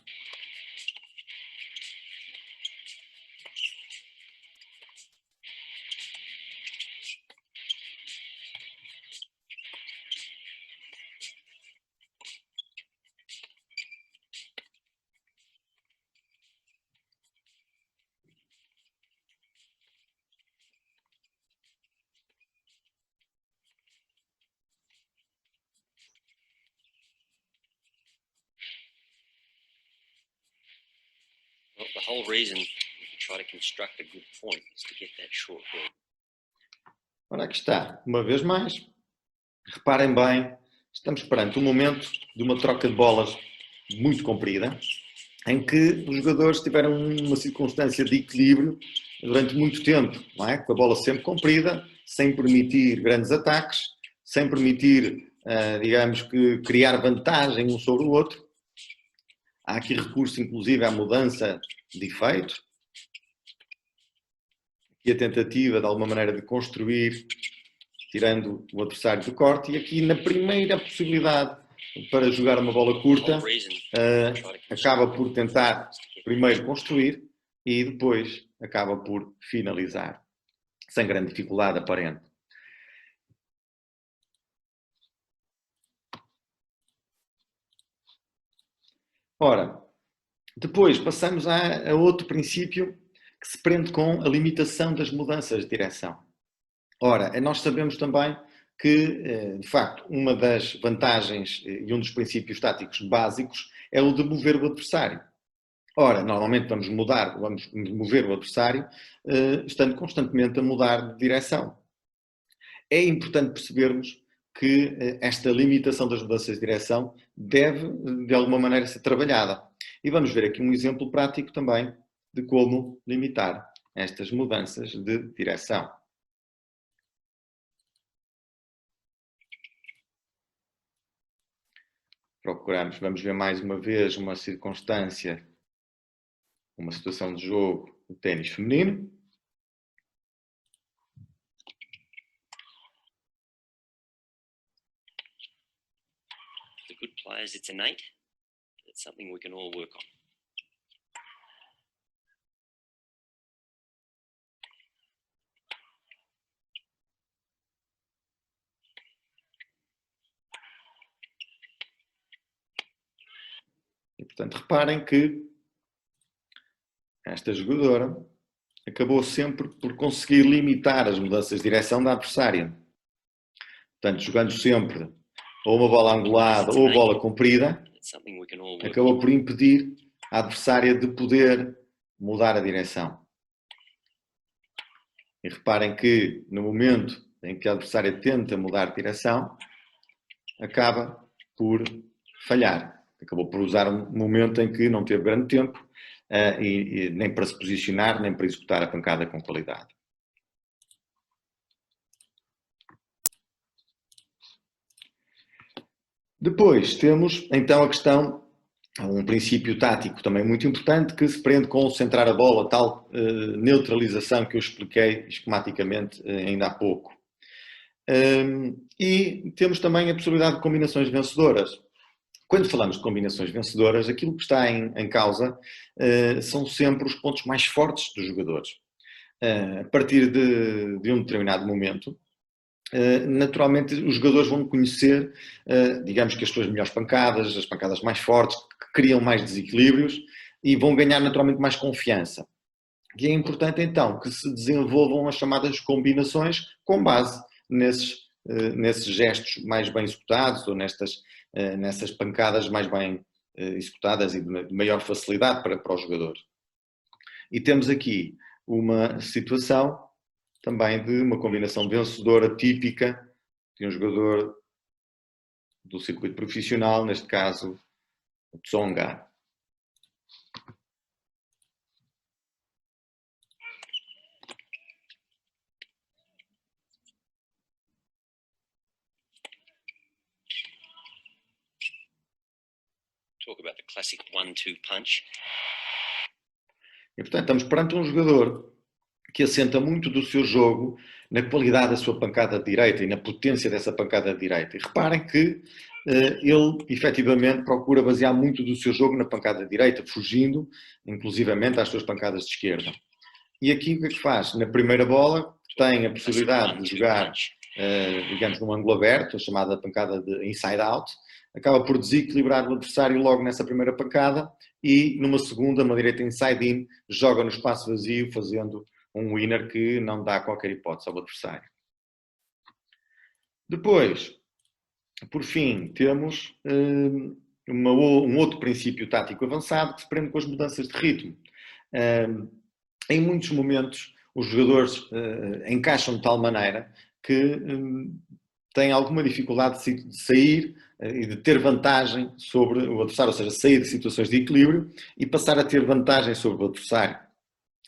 Well, the whole reason you try to construct a good point is to get that short ball. Ora, aqui está, uma vez mais. Reparem bem, estamos perante um momento de uma troca de bolas muito comprida, em que os jogadores tiveram uma circunstância de equilíbrio durante muito tempo, não é? Com a bola sempre comprida, sem permitir grandes ataques, sem permitir, digamos que, criar vantagem um sobre o outro. Há aqui recurso, inclusive, à mudança de efeito e a tentativa, de alguma maneira, de construir, tirando o adversário do corte. E aqui, na primeira possibilidade para jogar uma bola curta, acaba por tentar primeiro construir e depois acaba por finalizar, sem grande dificuldade aparente. Ora, depois passamos a outro princípio que se prende com a limitação das mudanças de direção. Ora, nós sabemos também que, de facto, uma das vantagens e um dos princípios táticos básicos é o de mover o adversário. Ora, normalmente vamos mover o adversário estando constantemente a mudar de direção. É importante percebermos que esta limitação das mudanças de direção deve, de alguma maneira, ser trabalhada. E vamos ver aqui um exemplo prático também de como limitar estas mudanças de direção. Procuramos, vamos ver mais uma vez uma circunstância, uma situação de jogo de ténis feminino. The good players, it's innate. It's something we can all work on. E, portanto, reparem que esta jogadora acabou sempre por conseguir limitar as mudanças de direção da adversária. Portanto, jogando sempre ou uma bola angulada ou bola comprida, acabou por impedir a adversária de poder mudar a direção. E reparem que no momento em que a adversária tenta mudar de direção, acaba por falhar. Acabou por usar um momento em que não teve grande tempo nem para se posicionar, nem para executar a pancada com qualidade. Depois temos então a questão, um princípio tático também muito importante, que se prende com centrar a bola, tal neutralização que eu expliquei esquematicamente ainda há pouco. E temos também a possibilidade de combinações vencedoras. Quando falamos de combinações vencedoras, aquilo que está em causa são sempre os pontos mais fortes dos jogadores. A partir de um determinado momento, naturalmente os jogadores vão conhecer, digamos que as suas melhores pancadas, as pancadas mais fortes, que criam mais desequilíbrios e vão ganhar naturalmente mais confiança. E é importante então que se desenvolvam as chamadas combinações com base nesses gestos mais bem executados ou nessas pancadas mais bem executadas e de maior facilidade para o jogador. E temos aqui uma situação também de uma combinação vencedora típica de um jogador do circuito profissional, neste caso o Tsonga. Talk about the classic 1-2 punch. E, portanto, estamos perante um jogador que assenta muito do seu jogo na qualidade da sua pancada de direita e na potência dessa pancada de direita. E reparem que ele, efetivamente, procura basear muito do seu jogo na pancada de direita, fugindo, inclusivamente, às suas pancadas de esquerda. E aqui o que é que faz? Na primeira bola, tem a possibilidade de jogar, digamos, num ângulo aberto, a chamada pancada de inside out, acaba por desequilibrar o adversário logo nessa primeira pancada e numa segunda, uma direita inside in, joga no espaço vazio, fazendo um winner que não dá qualquer hipótese ao adversário. Depois, por fim, temos um outro princípio tático avançado que se prende com as mudanças de ritmo. Em muitos momentos, os jogadores encaixam de tal maneira que têm alguma dificuldade de sair e de ter vantagem sobre o adversário, ou seja, sair de situações de equilíbrio e passar a ter vantagem sobre o adversário.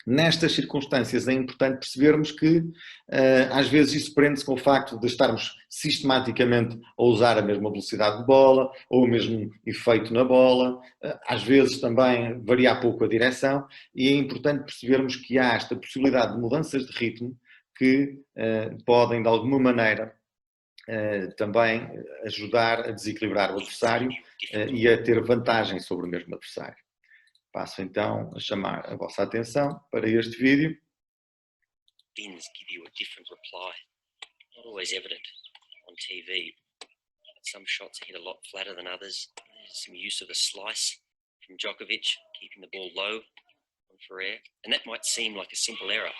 Nestas circunstâncias é importante percebermos que às vezes isso prende-se com o facto de estarmos sistematicamente a usar a mesma velocidade de bola ou o mesmo efeito na bola, às vezes também varia pouco a direção e é importante percebermos que há esta possibilidade de mudanças de ritmo que podem de alguma maneira também ajudar a desequilibrar o adversário e a ter vantagem sobre o mesmo adversário. Passo então a chamar a vossa atenção para este vídeo. Spins give you a different reply. Not always evident on TV. Some shots are hit a lot flatter than others. There's some use of a slice from Djokovic, keeping the ball low on Ferrer. And that might seem like a simple error.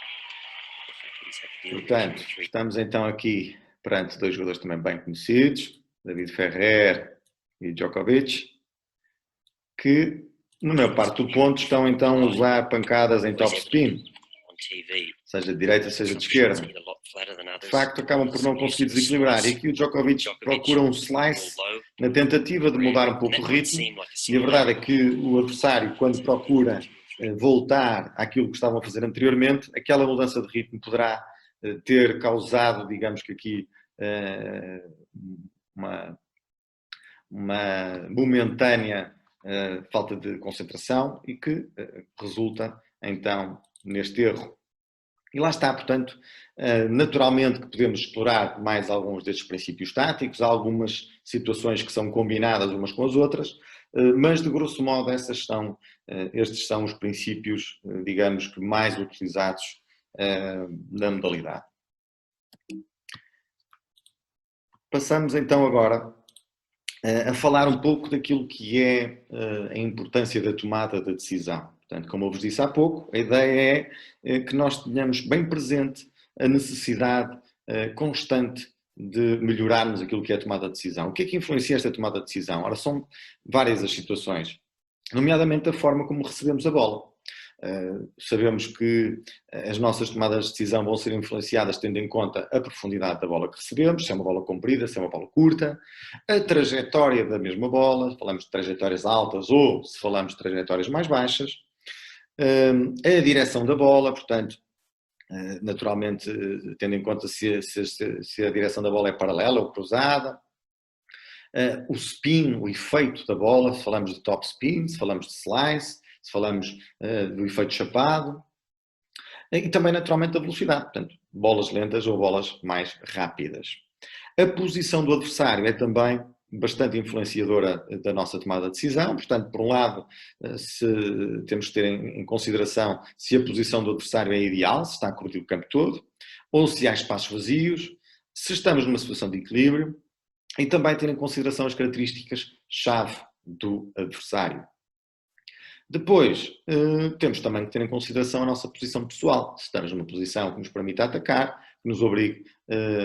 Portanto, estamos então aqui perante dois jogadores também bem conhecidos, David Ferrer e Djokovic, que, na maior parte do ponto, estão então a usar pancadas em topspin, seja de direita, seja de esquerda. De facto, acabam por não conseguir desequilibrar. E aqui o Djokovic procura um slice na tentativa de mudar um pouco o ritmo. E a verdade é que o adversário, quando procura voltar àquilo que estavam a fazer anteriormente, aquela mudança de ritmo poderá ter causado, digamos que aqui, uma momentânea falta de concentração e que resulta então neste erro. E lá está, portanto, naturalmente que podemos explorar mais alguns destes princípios táticos, há algumas situações que são combinadas umas com as outras, mas de grosso modo estes são os princípios, digamos que mais utilizados na modalidade. Passamos então agora a falar um pouco daquilo que é a importância da tomada da decisão. Portanto, como eu vos disse há pouco, a ideia é que nós tenhamos bem presente a necessidade constante de melhorarmos aquilo que é a tomada de decisão. O que é que influencia esta tomada de decisão? Ora, são várias as situações, nomeadamente a forma como recebemos a bola. Sabemos que as nossas tomadas de decisão vão ser influenciadas tendo em conta a profundidade da bola que recebemos, se é uma bola comprida, se é uma bola curta, a trajetória da mesma bola, se falamos de trajetórias altas ou se falamos de trajetórias mais baixas, a direção da bola, portanto, naturalmente tendo em conta se a direção da bola é paralela ou cruzada, o spin, o efeito da bola, se falamos de top spin, se falamos de slice, se falamos do efeito chapado, e também naturalmente a velocidade, portanto, bolas lentas ou bolas mais rápidas. A posição do adversário é também bastante influenciadora da nossa tomada de decisão, portanto, por um lado, temos que ter em consideração se a posição do adversário é ideal, se está a cobrir o campo todo, ou se há espaços vazios, se estamos numa situação de equilíbrio, e também ter em consideração as características-chave do adversário. Depois, temos também que ter em consideração a nossa posição pessoal. Se estamos numa posição que nos permita atacar, que nos obrigue,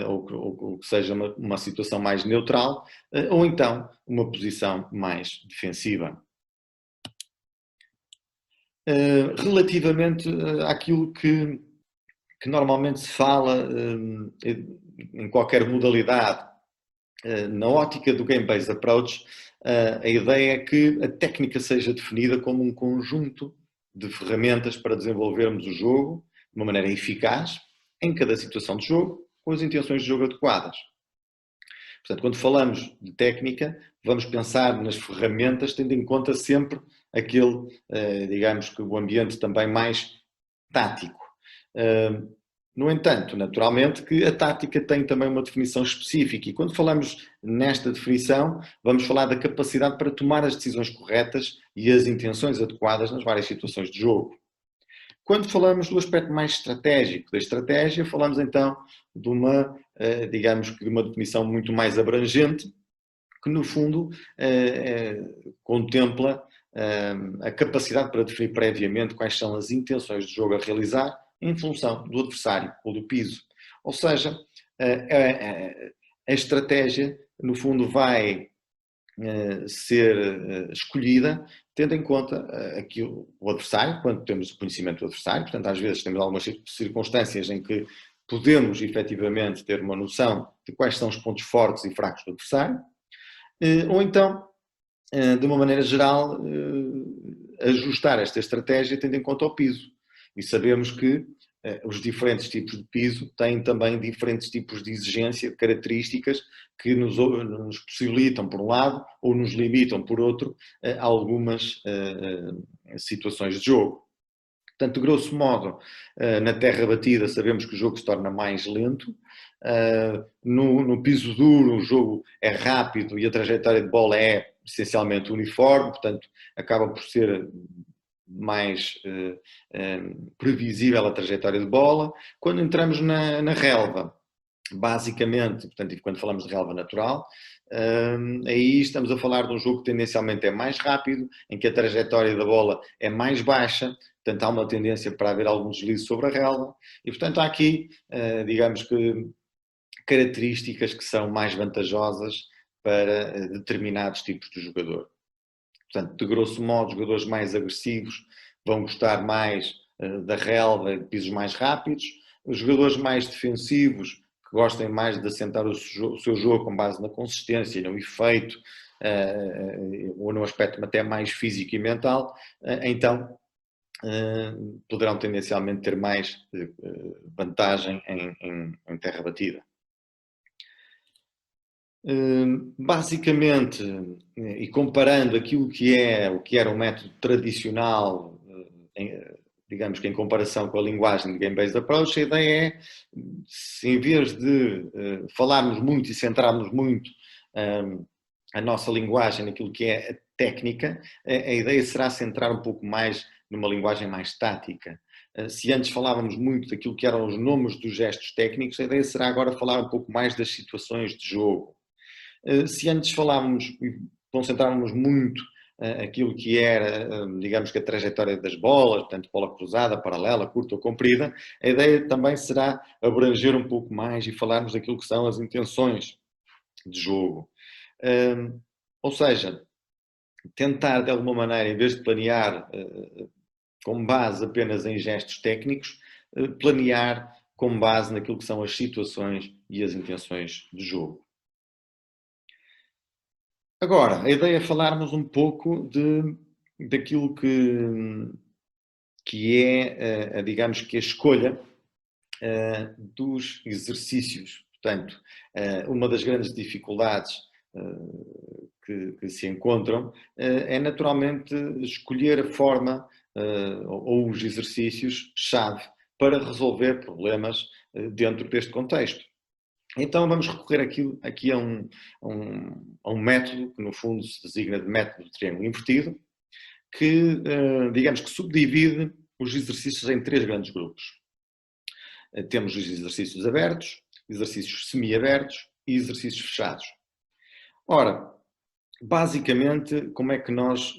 ou que seja uma situação mais neutral, ou então uma posição mais defensiva. Relativamente àquilo que normalmente se fala em qualquer modalidade, na ótica do Game-Based Approach, a ideia é que a técnica seja definida como um conjunto de ferramentas para desenvolvermos o jogo de uma maneira eficaz, em cada situação de jogo, com as intenções de jogo adequadas. Portanto, quando falamos de técnica, vamos pensar nas ferramentas, tendo em conta sempre aquele, digamos que o ambiente também mais tático. No entanto, naturalmente que a tática tem também uma definição específica e quando falamos nesta definição, vamos falar da capacidade para tomar as decisões corretas e as intenções adequadas nas várias situações de jogo. Quando falamos do aspecto mais estratégico da estratégia, falamos então de uma, digamos que de uma definição muito mais abrangente, que no fundo contempla a capacidade para definir previamente quais são as intenções de jogo a realizar em função do adversário ou do piso. Ou seja, a estratégia, no fundo, vai ser escolhida tendo em conta aqui o adversário, quando temos o conhecimento do adversário. Portanto, às vezes temos algumas circunstâncias em que podemos efetivamente ter uma noção de quais são os pontos fortes e fracos do adversário, ou então, de uma maneira geral, ajustar esta estratégia tendo em conta o piso. E sabemos que os diferentes tipos de piso têm também diferentes tipos de exigência, de características que nos possibilitam, por um lado, ou nos limitam, por outro, algumas situações de jogo. Portanto, grosso modo, na terra batida sabemos que o jogo se torna mais lento. No piso duro o jogo é rápido e a trajetória de bola é essencialmente uniforme, portanto acaba por ser mais previsível a trajetória de bola. Quando entramos na relva, basicamente, portanto, e quando falamos de relva natural, aí estamos a falar de um jogo que tendencialmente é mais rápido, em que a trajetória da bola é mais baixa, portanto há uma tendência para haver algum deslize sobre a relva, e portanto há aqui, digamos que, características que são mais vantajosas para determinados tipos de jogador. Portanto, de grosso modo, os jogadores mais agressivos vão gostar mais da relva, de pisos mais rápidos. Os jogadores mais defensivos, que gostem mais de assentar o seu jogo com base na consistência, no efeito, ou no aspecto até mais físico e mental, então poderão tendencialmente ter mais vantagem em terra batida. Basicamente, e comparando aquilo que era o método tradicional, digamos que em comparação com a linguagem de Game-Based Approach, a ideia é, se em vez de falarmos muito e centrarmos muito a nossa linguagem naquilo que é a técnica, a ideia será centrar um pouco mais numa linguagem mais tática. Se antes falávamos muito daquilo que eram os nomes dos gestos técnicos, a ideia será agora falar um pouco mais das situações de jogo. Se antes falávamos e concentrávamos muito aquilo que era, digamos que a trajetória das bolas, portanto bola cruzada, paralela, curta ou comprida, a ideia também será abranger um pouco mais e falarmos daquilo que são as intenções de jogo. Ou seja, tentar de alguma maneira, em vez de planear com base apenas em gestos técnicos, planear com base naquilo que são as situações e as intenções de jogo. Agora, a ideia é falarmos um pouco daquilo que é, digamos que a escolha dos exercícios. Portanto, uma das grandes dificuldades que se encontram é naturalmente escolher a forma ou os exercícios-chave para resolver problemas dentro deste contexto. Então vamos recorrer aqui a um método que no fundo se designa de método de triângulo invertido, que digamos que subdivide os exercícios em 3 grandes grupos. Temos os exercícios abertos, exercícios semi-abertos e exercícios fechados. Ora, basicamente, como é que nós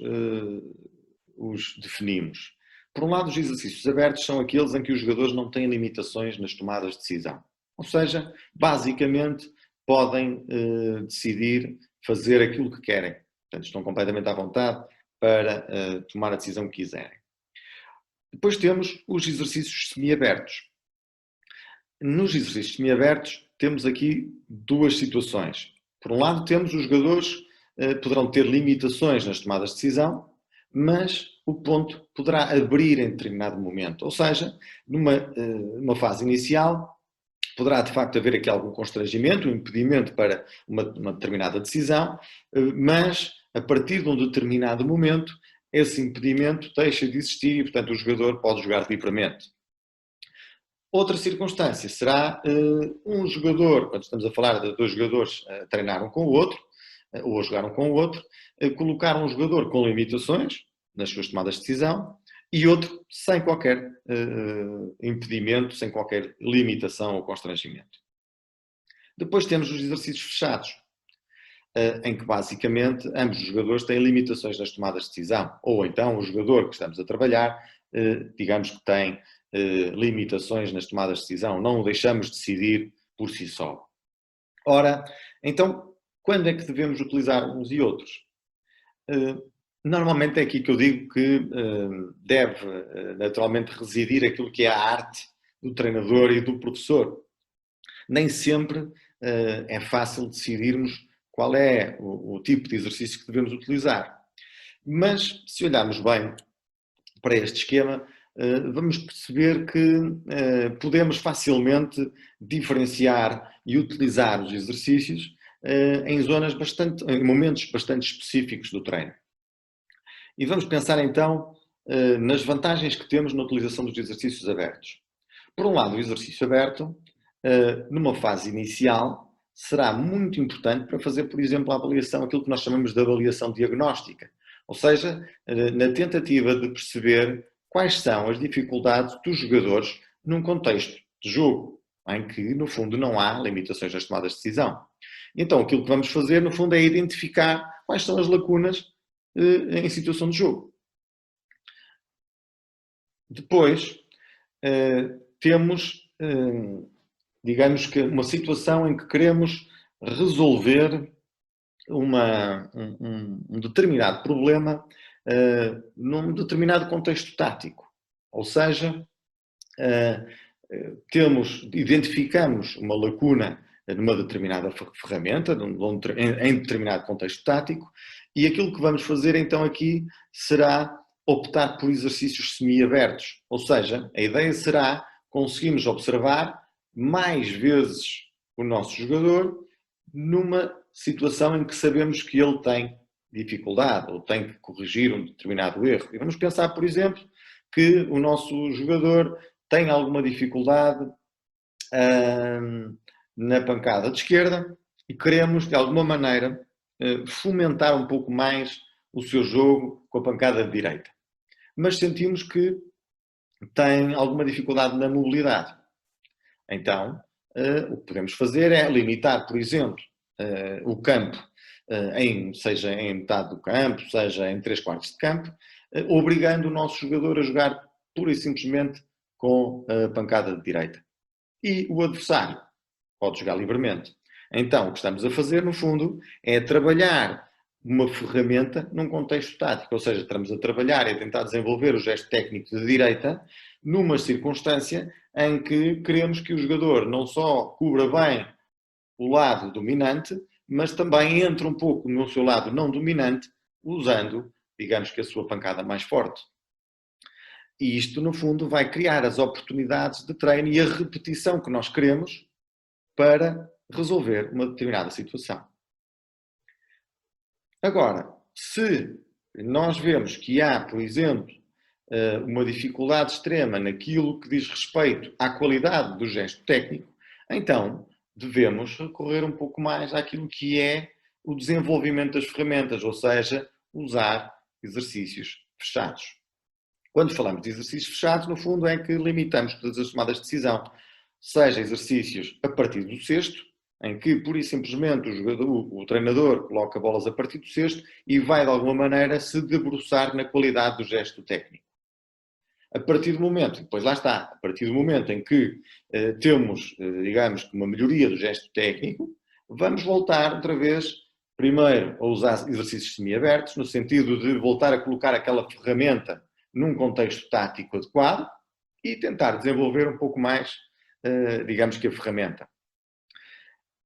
os definimos? Por um lado, os exercícios abertos são aqueles em que os jogadores não têm limitações nas tomadas de decisão. Ou seja, basicamente podem decidir fazer aquilo que querem. Portanto, estão completamente à vontade para tomar a decisão que quiserem. Depois temos os exercícios semi-abertos. Nos exercícios semi-abertos temos aqui 2 situações. Por um lado, temos os jogadores poderão ter limitações nas tomadas de decisão, mas o ponto poderá abrir em determinado momento. Ou seja, numa fase inicial, poderá de facto haver aqui algum constrangimento, um impedimento para uma determinada decisão, mas a partir de um determinado momento, esse impedimento deixa de existir e, portanto, o jogador pode jogar livremente. Outra circunstância será um jogador, quando estamos a falar de 2 jogadores a treinar um com o outro, ou a jogar um com o outro, colocar um jogador com limitações nas suas tomadas de decisão e outro sem qualquer impedimento, sem qualquer limitação ou constrangimento. Depois temos os exercícios fechados, em que basicamente ambos os jogadores têm limitações nas tomadas de decisão, ou então o jogador que estamos a trabalhar, digamos que tem limitações nas tomadas de decisão, não o deixamos decidir por si só. Ora, então, quando é que devemos utilizar uns e outros? Normalmente é aqui que eu digo que deve naturalmente residir aquilo que é a arte do treinador e do professor. Nem sempre é fácil decidirmos qual é o tipo de exercício que devemos utilizar. Mas, se olharmos bem para este esquema, vamos perceber que podemos facilmente diferenciar e utilizar os exercícios em momentos bastante específicos do treino. E vamos pensar então nas vantagens que temos na utilização dos exercícios abertos. Por um lado, o exercício aberto, numa fase inicial, será muito importante para fazer, por exemplo, a avaliação, aquilo que nós chamamos de avaliação diagnóstica. Ou seja, na tentativa de perceber quais são as dificuldades dos jogadores num contexto de jogo, em que, no fundo, não há limitações nas tomadas de decisão. Então, aquilo que vamos fazer, no fundo, é identificar quais são as lacunas em situação de jogo. Depois, temos, digamos que, uma situação em que queremos resolver um determinado problema num determinado contexto tático. Ou seja, identificamos uma lacuna numa determinada ferramenta, em determinado contexto tático, e aquilo que vamos fazer então aqui será optar por exercícios semi-abertos. Ou seja, a ideia será conseguirmos observar mais vezes o nosso jogador numa situação em que sabemos que ele tem dificuldade ou tem que corrigir um determinado erro. E vamos pensar, por exemplo, que o nosso jogador tem alguma dificuldade na pancada de esquerda e queremos, de alguma maneira, fomentar um pouco mais o seu jogo com a pancada de direita. Mas sentimos que tem alguma dificuldade na mobilidade. Então, o que podemos fazer é limitar, por exemplo, o campo, seja em metade do campo, seja em 3/4 de campo, obrigando o nosso jogador a jogar pura e simplesmente com a pancada de direita. E o adversário pode jogar livremente. Então, o que estamos a fazer, no fundo, é trabalhar uma ferramenta num contexto tático, ou seja, estamos a trabalhar e a tentar desenvolver o gesto técnico de direita numa circunstância em que queremos que o jogador não só cubra bem o lado dominante, mas também entre um pouco no seu lado não dominante, usando, digamos que a sua pancada mais forte. E isto, no fundo, vai criar as oportunidades de treino e a repetição que nós queremos para resolver uma determinada situação. Agora, se nós vemos que há, por exemplo, uma dificuldade extrema naquilo que diz respeito à qualidade do gesto técnico, então devemos recorrer um pouco mais àquilo que é o desenvolvimento das ferramentas, ou seja, usar exercícios fechados. Quando falamos de exercícios fechados, no fundo é que limitamos todas as tomadas de decisão, seja exercícios a partir do cesto, em que pura e simplesmente o treinador coloca bolas a partir do cesto e vai de alguma maneira se debruçar na qualidade do gesto técnico. A partir do momento, depois lá está, a partir do momento em que temos, digamos, uma melhoria do gesto técnico, vamos voltar outra vez, primeiro, a usar exercícios semi-abertos, no sentido de voltar a colocar aquela ferramenta num contexto tático adequado e tentar desenvolver um pouco mais, digamos que a ferramenta.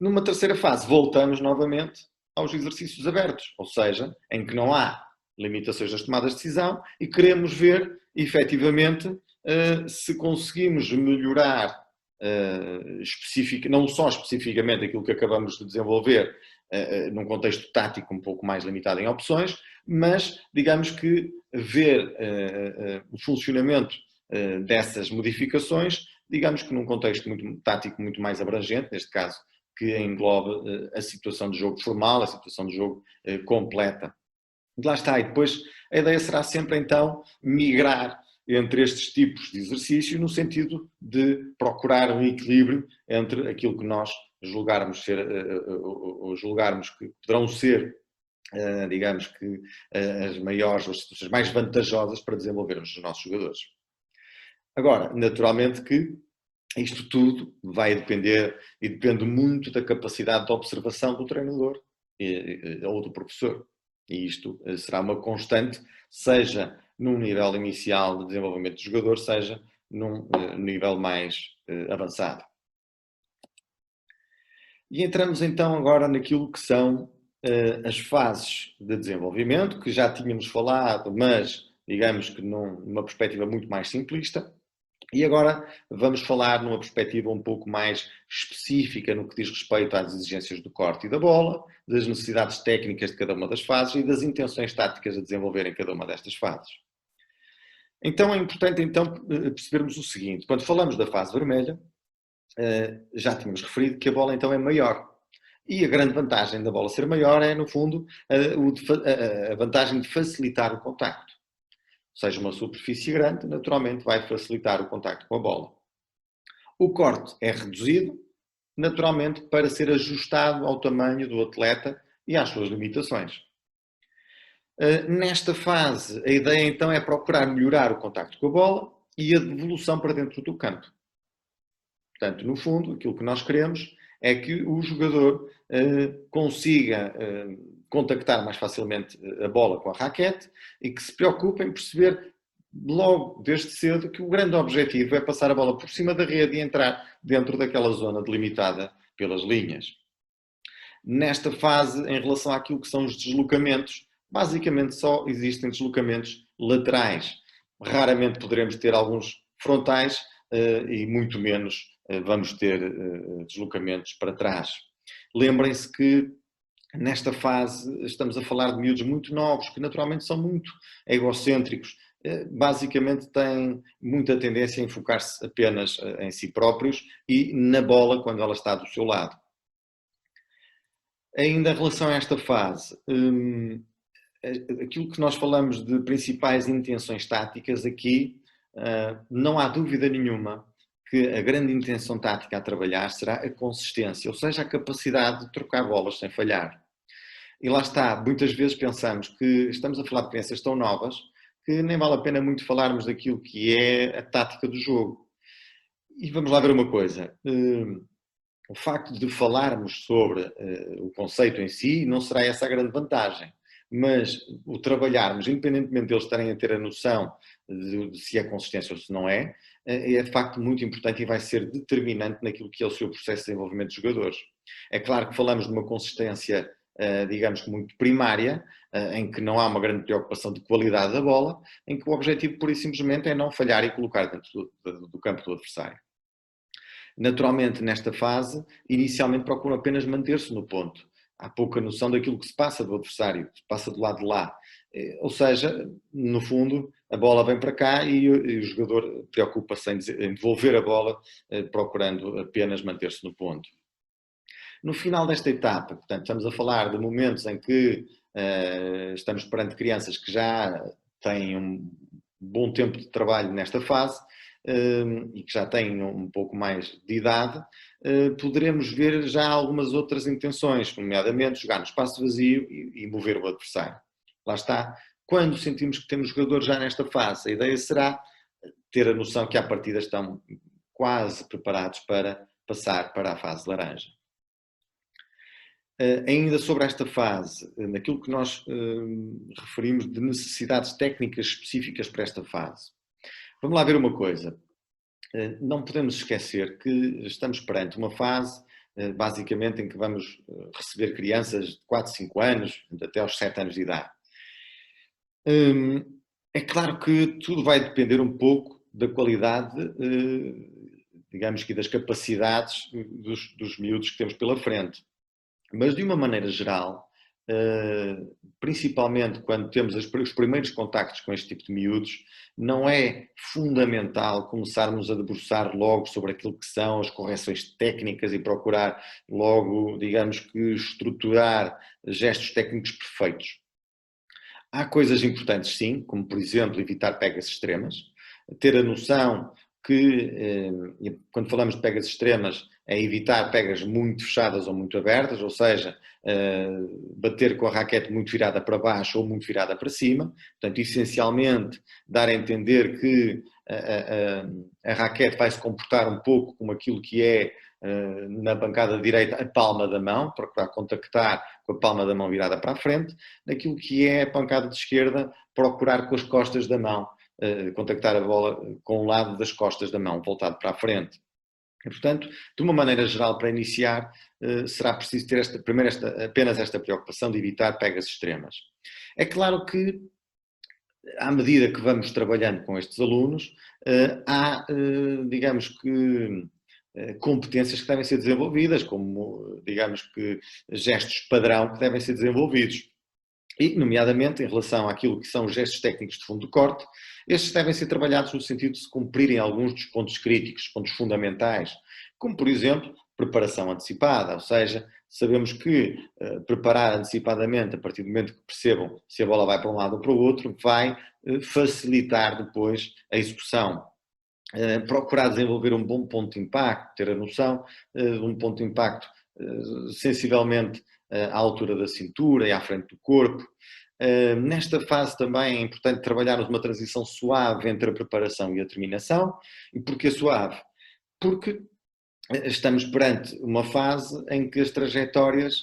Numa terceira fase, voltamos novamente aos exercícios abertos, ou seja, em que não há limitações nas tomadas de decisão e queremos ver, efetivamente, se conseguimos melhorar não só especificamente aquilo que acabamos de desenvolver num contexto tático um pouco mais limitado em opções, mas, digamos que, ver o funcionamento dessas modificações, digamos que num contexto tático muito mais abrangente, neste caso, que englobe a situação de jogo formal, a situação de jogo completa. E lá está, e depois a ideia será sempre então migrar entre estes tipos de exercício no sentido de procurar um equilíbrio entre aquilo que nós julgarmos que poderão ser, digamos que, as maiores, as situações mais vantajosas para desenvolvermos os nossos jogadores. Agora, naturalmente que isto tudo vai depender e depende muito da capacidade de observação do treinador ou do professor. E isto será uma constante, seja num nível inicial de desenvolvimento do jogador, seja num nível mais avançado. E entramos então agora naquilo que são as fases de desenvolvimento, que já tínhamos falado, mas digamos que numa perspectiva muito mais simplista. E agora vamos falar numa perspectiva um pouco mais específica no que diz respeito às exigências do corte e da bola, das necessidades técnicas de cada uma das fases e das intenções táticas a desenvolver em cada uma destas fases. Então é importante percebermos o seguinte: quando falamos da fase vermelha, já tínhamos referido que a bola então é maior. E a grande vantagem da bola ser maior é, no fundo, a vantagem de facilitar o contacto. Ou seja, uma superfície grande, naturalmente, vai facilitar o contacto com a bola. O corte é reduzido, naturalmente, para ser ajustado ao tamanho do atleta e às suas limitações. Nesta fase, a ideia então é procurar melhorar o contacto com a bola e a devolução para dentro do campo. Portanto, no fundo, aquilo que nós queremos é que o jogador consiga contactar mais facilmente a bola com a raquete e que se preocupe em perceber logo desde cedo que o grande objetivo é passar a bola por cima da rede e entrar dentro daquela zona delimitada pelas linhas. Nesta fase, em relação àquilo que são os deslocamentos, basicamente só existem deslocamentos laterais. Raramente poderemos ter alguns frontais e muito menos vamos ter deslocamentos para trás. Lembrem-se que nesta fase estamos a falar de miúdos muito novos, que naturalmente são muito egocêntricos, basicamente têm muita tendência a enfocar-se apenas em si próprios e na bola quando ela está do seu lado. Ainda em relação a esta fase, aquilo que nós falamos de principais intenções táticas aqui, não há dúvida nenhuma que a grande intenção tática a trabalhar será a consistência, ou seja, a capacidade de trocar bolas sem falhar. E lá está, muitas vezes pensamos que estamos a falar de crianças tão novas que nem vale a pena muito falarmos daquilo que é a tática do jogo. E vamos lá ver uma coisa. O facto de falarmos sobre o conceito em si não será essa a grande vantagem, mas o trabalharmos, independentemente deles estarem a ter a noção de se é consistência ou se não é de facto muito importante e vai ser determinante naquilo que é o seu processo de desenvolvimento dos jogadores. É claro que falamos de uma consistência, digamos que muito primária, em que não há uma grande preocupação de qualidade da bola, em que o objetivo pura e simplesmente é não falhar e colocar dentro do campo do adversário. Naturalmente, nesta fase, inicialmente procuram apenas manter-se no ponto. Há pouca noção daquilo que se passa do adversário, que se passa do lado de lá. Ou seja, no fundo, a bola vem para cá e o jogador preocupa-se em devolver a bola, procurando apenas manter-se no ponto. No final desta etapa, portanto, estamos a falar de momentos em que estamos perante crianças que já têm um bom tempo de trabalho nesta fase, e que já têm um pouco mais de idade, poderemos ver já algumas outras intenções, nomeadamente jogar no espaço vazio e mover o adversário. Lá está. Quando sentimos que temos jogadores já nesta fase, a ideia será ter a noção que à partida estão quase preparados para passar para a fase laranja. Ainda sobre esta fase, naquilo que nós referimos de necessidades técnicas específicas para esta fase. Vamos lá ver uma coisa. Não podemos esquecer que estamos perante uma fase, basicamente, em que vamos receber crianças de 4, 5 anos, até aos 7 anos de idade. É claro que tudo vai depender um pouco da qualidade, digamos que das capacidades dos miúdos que temos pela frente. Mas, de uma maneira geral, principalmente quando temos os primeiros contactos com este tipo de miúdos, não é fundamental começarmos a debruçar logo sobre aquilo que são as correções técnicas e procurar logo, digamos que, estruturar gestos técnicos perfeitos. Há coisas importantes, sim, como, por exemplo, evitar pegas extremas, ter a noção que, quando falamos de pegas extremas, é evitar pegas muito fechadas ou muito abertas, ou seja, bater com a raquete muito virada para baixo ou muito virada para cima. Portanto, essencialmente, dar a entender que a raquete vai se comportar um pouco como aquilo que é, na bancada direita, a palma da mão, procurar contactar com a palma da mão virada para a frente. Naquilo que é a pancada de esquerda, procurar com as costas da mão, contactar a bola com o lado das costas da mão, voltado para a frente. E, portanto, de uma maneira geral, para iniciar, será preciso ter apenas esta preocupação de evitar pegas extremas. É claro que à medida que vamos trabalhando com estes alunos, há, digamos que, competências que devem ser desenvolvidas, como, digamos que, gestos padrão que devem ser desenvolvidos. E, nomeadamente, em relação àquilo que são os gestos técnicos de fundo de corte, estes devem ser trabalhados no sentido de se cumprirem alguns dos pontos críticos, pontos fundamentais, como, por exemplo, preparação antecipada, ou seja, sabemos que preparar antecipadamente, a partir do momento que percebam se a bola vai para um lado ou para o outro, vai facilitar depois a execução. Procurar desenvolver um bom ponto de impacto, ter a noção de um ponto de impacto sensivelmente à altura da cintura e à frente do corpo. Nesta fase também é importante trabalharmos uma transição suave entre a preparação e a terminação. E porquê suave? Porque estamos perante uma fase em que as trajetórias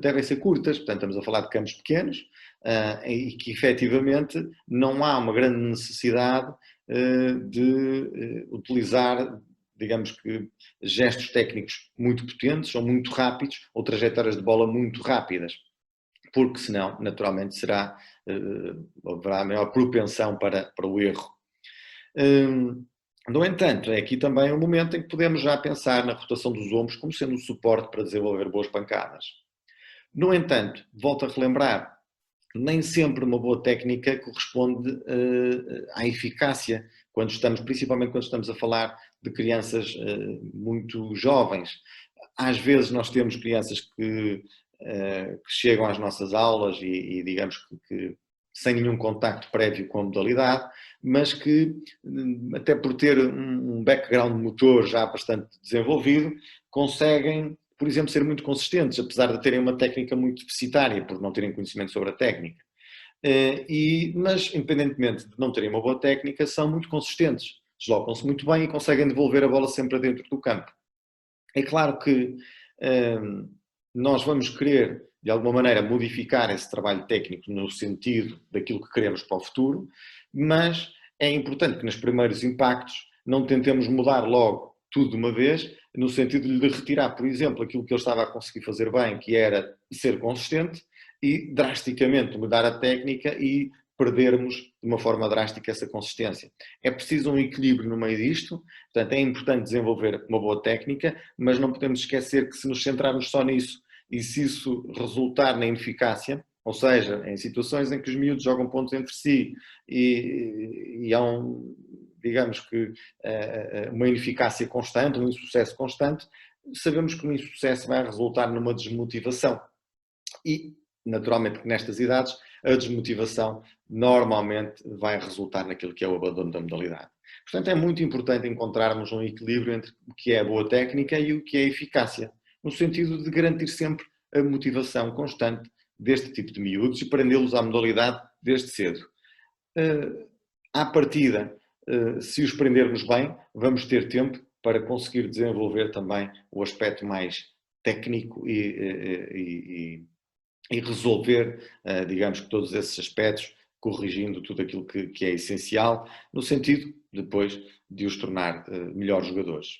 devem ser curtas, portanto estamos a falar de campos pequenos e que efetivamente não há uma grande necessidade de utilizar, digamos que, gestos técnicos muito potentes ou muito rápidos ou trajetórias de bola muito rápidas, porque senão, naturalmente, haverá maior propensão para o erro. No entanto, é aqui também um momento em que podemos já pensar na rotação dos ombros como sendo um suporte para desenvolver boas pancadas. No entanto, volto a relembrar, nem sempre uma boa técnica corresponde à eficácia, principalmente quando estamos a falar de crianças muito jovens. Às vezes nós temos crianças que chegam às nossas aulas e digamos que sem nenhum contacto prévio com a modalidade, mas que, até por ter um background motor já bastante desenvolvido, conseguem, por exemplo, ser muito consistentes, apesar de terem uma técnica muito deficitária, por não terem conhecimento sobre a técnica. Mas, independentemente de não terem uma boa técnica, são muito consistentes, deslocam-se muito bem e conseguem devolver a bola sempre dentro do campo. É claro que nós vamos querer, de alguma maneira, modificar esse trabalho técnico no sentido daquilo que queremos para o futuro, mas é importante que nos primeiros impactos não tentemos mudar logo tudo de uma vez, no sentido de lhe retirar, por exemplo, aquilo que ele estava a conseguir fazer bem, que era ser consistente, e drasticamente mudar a técnica e perdermos de uma forma drástica essa consistência. É preciso um equilíbrio no meio disto, portanto é importante desenvolver uma boa técnica, mas não podemos esquecer que se nos centrarmos só nisso e se isso resultar na ineficácia, ou seja, em situações em que os miúdos jogam pontos entre si e há digamos que uma ineficácia constante, um insucesso constante, sabemos que o insucesso vai resultar numa desmotivação. E, naturalmente, que nestas idades a desmotivação normalmente vai resultar naquilo que é o abandono da modalidade. Portanto, é muito importante encontrarmos um equilíbrio entre o que é a boa técnica e o que é a eficácia, no sentido de garantir sempre a motivação constante deste tipo de miúdos e prendê-los à modalidade desde cedo. À partida, se os prendermos bem, vamos ter tempo para conseguir desenvolver também o aspecto mais técnico e resolver, digamos que todos esses aspectos, corrigindo tudo aquilo que é essencial, no sentido, depois, de os tornar melhores jogadores.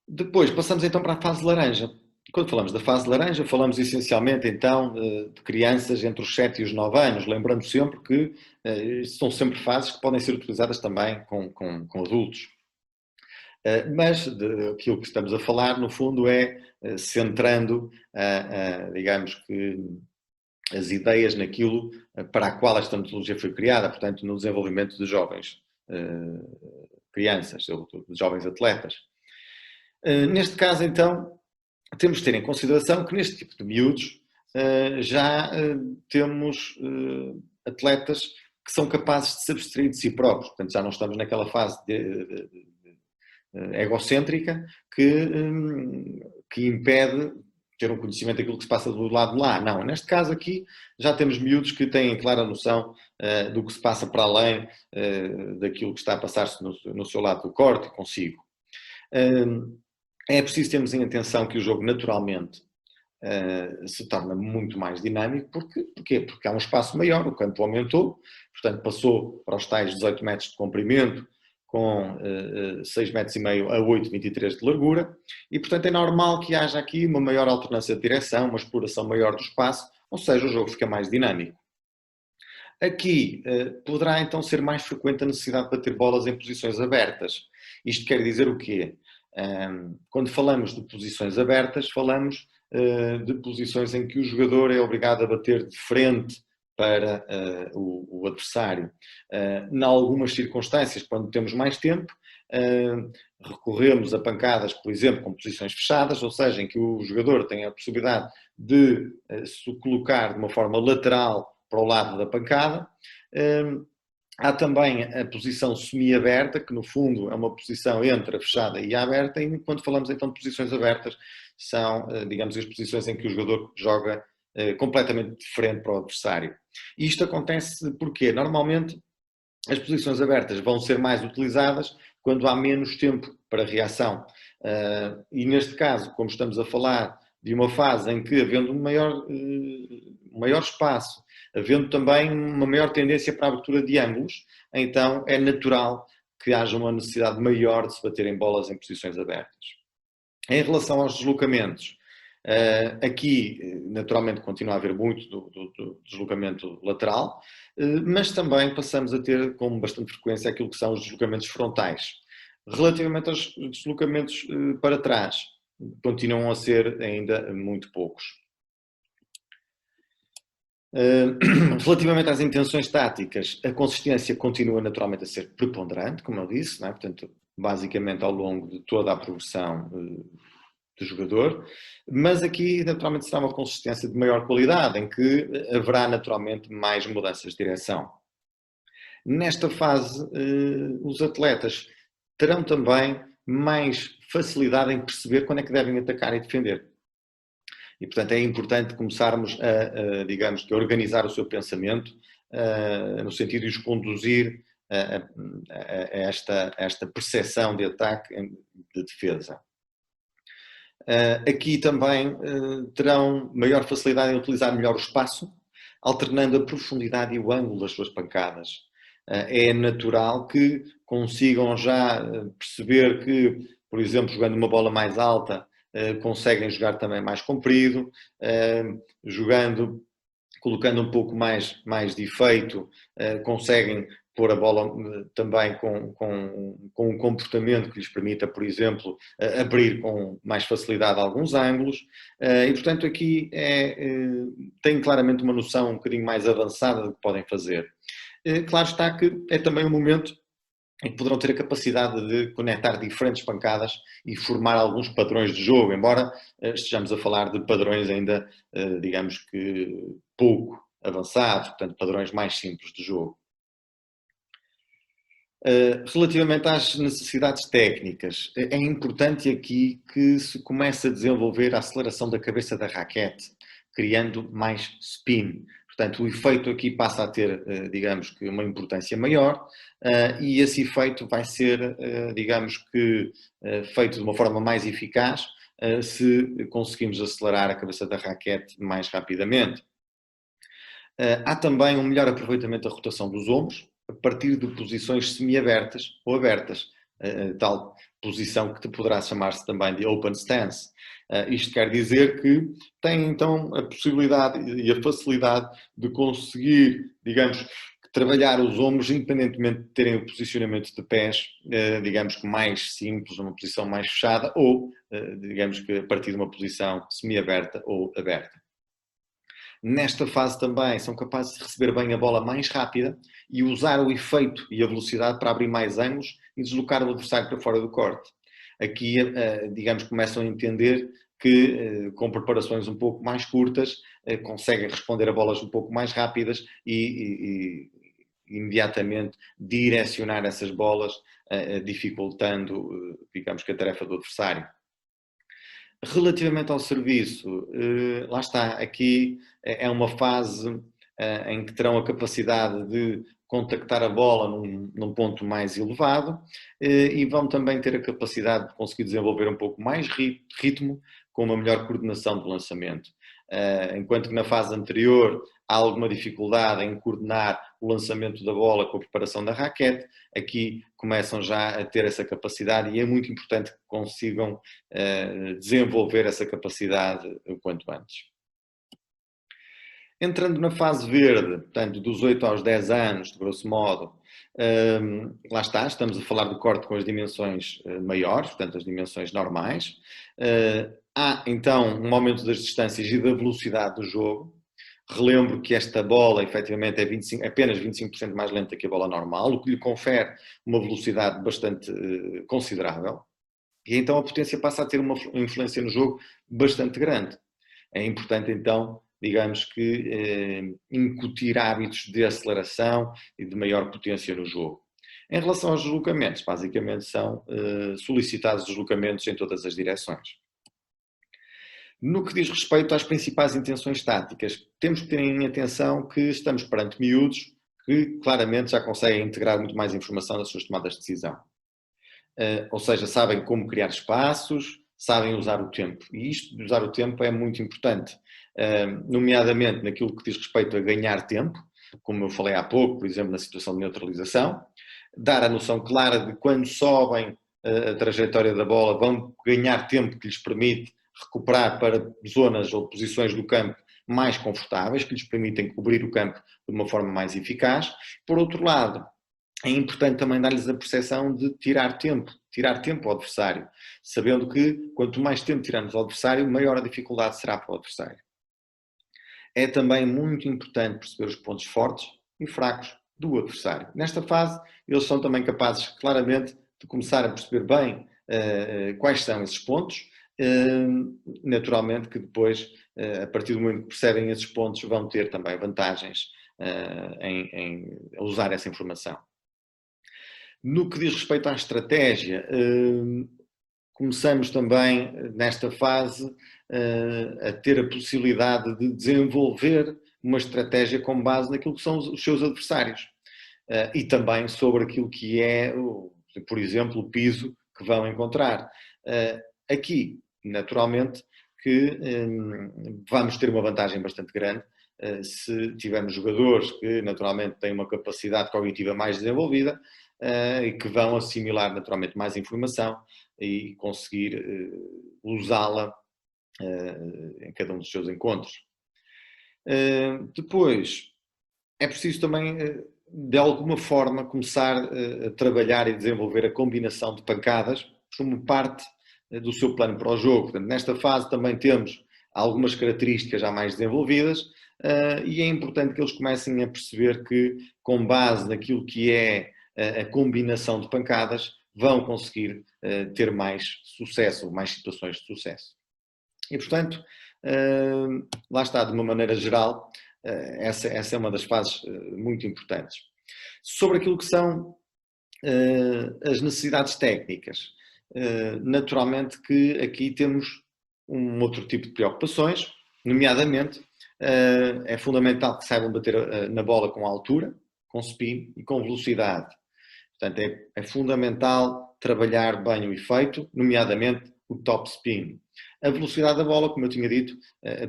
Depois, passamos então para a fase laranja. Quando falamos da fase laranja, falamos essencialmente então de crianças entre os 7 e os 9 anos, lembrando sempre que são sempre fases que podem ser utilizadas também com adultos. Mas aquilo que estamos a falar, no fundo, é centrando, digamos que, as ideias naquilo para a qual esta metodologia foi criada, portanto, no desenvolvimento de jovens crianças, de jovens atletas. Neste caso, então, temos de ter em consideração que neste tipo de miúdos já temos atletas que são capazes de se abstrair de si próprios, portanto, já não estamos naquela fase egocêntrica que impede ter um conhecimento daquilo que se passa do lado de lá. Não, neste caso aqui já temos miúdos que têm clara noção do que se passa para além daquilo que está a passar-se no seu lado do corte consigo. É preciso termos em atenção que o jogo naturalmente se torna muito mais dinâmico. Porquê? Porque há um espaço maior, o campo aumentou, portanto passou para os tais 18 metros de comprimento, com 6,5 metros a 8,23 de largura, e portanto é normal que haja aqui uma maior alternância de direção, uma exploração maior do espaço, ou seja, o jogo fica mais dinâmico. Aqui poderá então ser mais frequente a necessidade de bater bolas em posições abertas. Isto quer dizer o quê? Quando falamos de posições abertas, falamos de posições em que o jogador é obrigado a bater de frente para o adversário. Em algumas circunstâncias, quando temos mais tempo, recorremos a pancadas, por exemplo, com posições fechadas, ou seja, em que o jogador tem a possibilidade de se colocar de uma forma lateral para o lado da pancada. Há também a posição semi-aberta, que no fundo é uma posição entre a fechada e a aberta, e quando falamos então de posições abertas, são, digamos, as posições em que o jogador joga completamente diferente para o adversário. E isto acontece porque, normalmente, as posições abertas vão ser mais utilizadas quando há menos tempo para reação. E neste caso, como estamos a falar de uma fase em que, havendo um maior espaço, havendo também uma maior tendência para a abertura de ângulos, então é natural que haja uma necessidade maior de se baterem bolas em posições abertas. Em relação aos deslocamentos, aqui naturalmente continua a haver muito do deslocamento lateral, mas também passamos a ter com bastante frequência aquilo que são os deslocamentos frontais. Relativamente aos deslocamentos para trás, continuam a ser ainda muito poucos. Relativamente às intenções táticas, a consistência continua naturalmente a ser preponderante, como eu disse, não é? Portanto, basicamente ao longo de toda a progressão do jogador, mas aqui naturalmente será uma consistência de maior qualidade, em que haverá naturalmente mais mudanças de direção. Nesta fase, os atletas terão também mais facilidade em perceber quando é que devem atacar e defender. E, portanto, é importante começarmos digamos, a organizar o seu pensamento no sentido de os conduzir a esta percepção de ataque e de defesa. Aqui também terão maior facilidade em utilizar melhor o espaço, alternando a profundidade e o ângulo das suas pancadas. É natural que consigam já perceber que, por exemplo, jogando uma bola mais alta, conseguem jogar também mais comprido, colocando um pouco mais de efeito, conseguem pôr a bola também com um comportamento que lhes permita, por exemplo, abrir com mais facilidade alguns ângulos, e portanto aqui têm claramente uma noção um bocadinho mais avançada do que podem fazer. Claro está que é também um momento em que poderão ter a capacidade de conectar diferentes pancadas e formar alguns padrões de jogo, embora estejamos a falar de padrões ainda, digamos que, pouco avançados, portanto, padrões mais simples de jogo. Relativamente às necessidades técnicas, é importante aqui que se comece a desenvolver a aceleração da cabeça da raquete, criando mais spin. Portanto, o efeito aqui passa a ter, digamos que, uma importância maior e esse efeito vai ser, digamos que, feito de uma forma mais eficaz se conseguimos acelerar a cabeça da raquete mais rapidamente. Há também um melhor aproveitamento da rotação dos ombros, a partir de posições semi-abertas ou abertas, tal posição que poderá chamar-se também de open stance. Isto quer dizer que tem então a possibilidade e a facilidade de conseguir, digamos, trabalhar os ombros independentemente de terem o posicionamento de pés, digamos que mais simples, numa posição mais fechada ou, digamos que a partir de uma posição semi-aberta ou aberta. Nesta fase também são capazes de receber bem a bola mais rápida e usar o efeito e a velocidade para abrir mais ângulos e deslocar o adversário para fora do corte. Aqui, digamos, começam a entender que com preparações um pouco mais curtas conseguem responder a bolas um pouco mais rápidas e imediatamente direcionar essas bolas, dificultando, digamos que a tarefa do adversário. Relativamente ao serviço, lá está, aqui é uma fase em que terão a capacidade de contactar a bola num ponto mais elevado e vão também ter a capacidade de conseguir desenvolver um pouco mais ritmo com uma melhor coordenação do lançamento. Enquanto que na fase anterior há alguma dificuldade em coordenar o lançamento da bola com a preparação da raquete, aqui começam já a ter essa capacidade e é muito importante que consigam desenvolver essa capacidade o quanto antes. Entrando na fase verde, portanto, dos 8 aos 10 anos, de grosso modo, lá está, estamos a falar do corte com as dimensões maiores, portanto, as dimensões normais. Há, então, um aumento das distâncias e da velocidade do jogo. Relembro que esta bola, efetivamente, é apenas 25% mais lenta que a bola normal, o que lhe confere uma velocidade bastante considerável. E então a potência passa a ter uma influência no jogo bastante grande. É importante, então, digamos que incutir hábitos de aceleração e de maior potência no jogo. Em relação aos deslocamentos, basicamente são solicitados deslocamentos em todas as direções. No que diz respeito às principais intenções táticas, temos que ter em atenção que estamos perante miúdos que claramente já conseguem integrar muito mais informação nas suas tomadas de decisão. Ou seja, sabem como criar espaços, sabem usar o tempo. E isto de usar o tempo é muito importante, nomeadamente naquilo que diz respeito a ganhar tempo, como eu falei há pouco, por exemplo, na situação de neutralização, dar a noção clara de quando sobem a trajetória da bola, vão ganhar tempo que lhes permite recuperar para zonas ou posições do campo mais confortáveis, que lhes permitem cobrir o campo de uma forma mais eficaz. Por outro lado, é importante também dar-lhes a percepção de tirar tempo ao adversário, sabendo que quanto mais tempo tirarmos ao adversário, maior a dificuldade será para o adversário. É também muito importante perceber os pontos fortes e fracos do adversário. Nesta fase, eles são também capazes, claramente, de começar a perceber bem quais são esses pontos. Naturalmente que depois, a partir do momento que percebem esses pontos, vão ter também vantagens em usar essa informação. No que diz respeito à estratégia, começamos também nesta fase a ter a possibilidade de desenvolver uma estratégia com base naquilo que são os seus adversários e também sobre aquilo que é, por exemplo, o piso que vão encontrar. Aqui, naturalmente, que vamos ter uma vantagem bastante grande se tivermos jogadores que naturalmente têm uma capacidade cognitiva mais desenvolvida e que vão assimilar naturalmente mais informação e conseguir usá-la em cada um dos seus encontros. Depois, é preciso também, de alguma forma, começar a trabalhar e desenvolver a combinação de pancadas como parte do seu plano para o jogo. Portanto, nesta fase também temos algumas características já mais desenvolvidas e é importante que eles comecem a perceber que, com base naquilo que é a combinação de pancadas, vão conseguir ter mais sucesso, mais situações de sucesso. E, portanto, lá está, de uma maneira geral, essa é uma das fases muito importantes. Sobre aquilo que são as necessidades técnicas, naturalmente que aqui temos um outro tipo de preocupações, nomeadamente é fundamental que saibam bater na bola com altura, com spin e com velocidade. Portanto, é fundamental trabalhar bem o efeito, nomeadamente o top spin. A velocidade da bola, como eu tinha dito,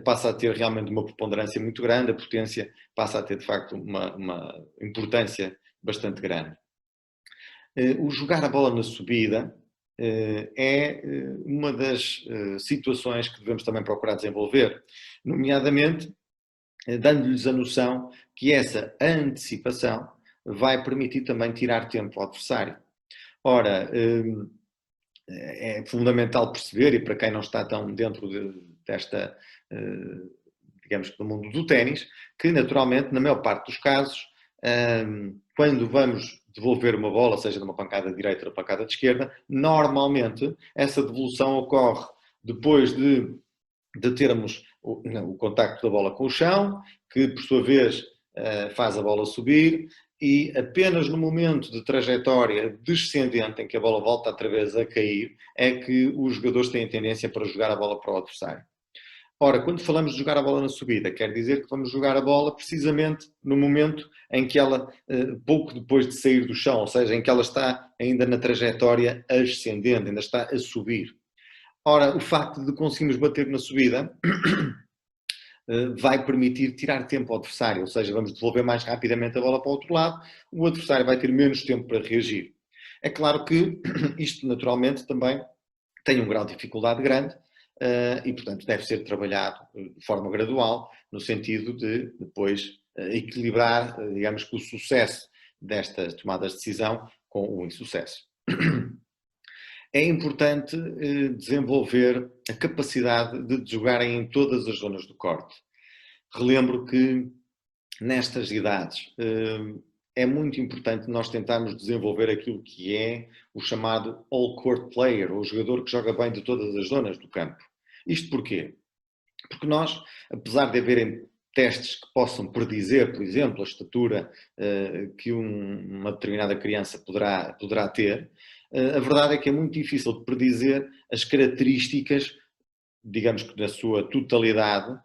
passa a ter realmente uma preponderância muito grande, a potência passa a ter, de facto, uma importância bastante grande. O jogar a bola na subida é uma das situações que devemos também procurar desenvolver, nomeadamente dando-lhes a noção que essa antecipação vai permitir também tirar tempo ao adversário. Ora, é fundamental perceber, e para quem não está tão dentro desta, digamos, do mundo do ténis, que naturalmente, na maior parte dos casos, quando vamos devolver uma bola, seja de uma pancada de direita ou de pancada de esquerda, normalmente essa devolução ocorre depois de termos o contacto da bola com o chão, que por sua vez faz a bola subir, e apenas no momento de trajetória descendente em que a bola volta outra vez a cair, é que os jogadores têm tendência para jogar a bola para o adversário. Ora, quando falamos de jogar a bola na subida, quer dizer que vamos jogar a bola precisamente no momento em que ela, pouco depois de sair do chão, ou seja, em que ela está ainda na trajetória ascendente, ainda está a subir. Ora, o facto de conseguirmos bater na subida vai permitir tirar tempo ao adversário, ou seja, vamos devolver mais rapidamente a bola para o outro lado, o adversário vai ter menos tempo para reagir. É claro que isto naturalmente também tem um grau de dificuldade grande, e, portanto, deve ser trabalhado de forma gradual, no sentido de depois equilibrar, digamos que o sucesso destas tomadas de decisão com o insucesso. É importante desenvolver a capacidade de jogarem em todas as zonas do corte. Relembro que nestas idades é muito importante nós tentarmos desenvolver aquilo que é o chamado all-court player, ou o jogador que joga bem de todas as zonas do campo. Isto porquê? Porque nós, apesar de haverem testes que possam predizer, por exemplo, a estatura que uma determinada criança poderá ter, a verdade é que é muito difícil de predizer as características, digamos que na sua totalidade,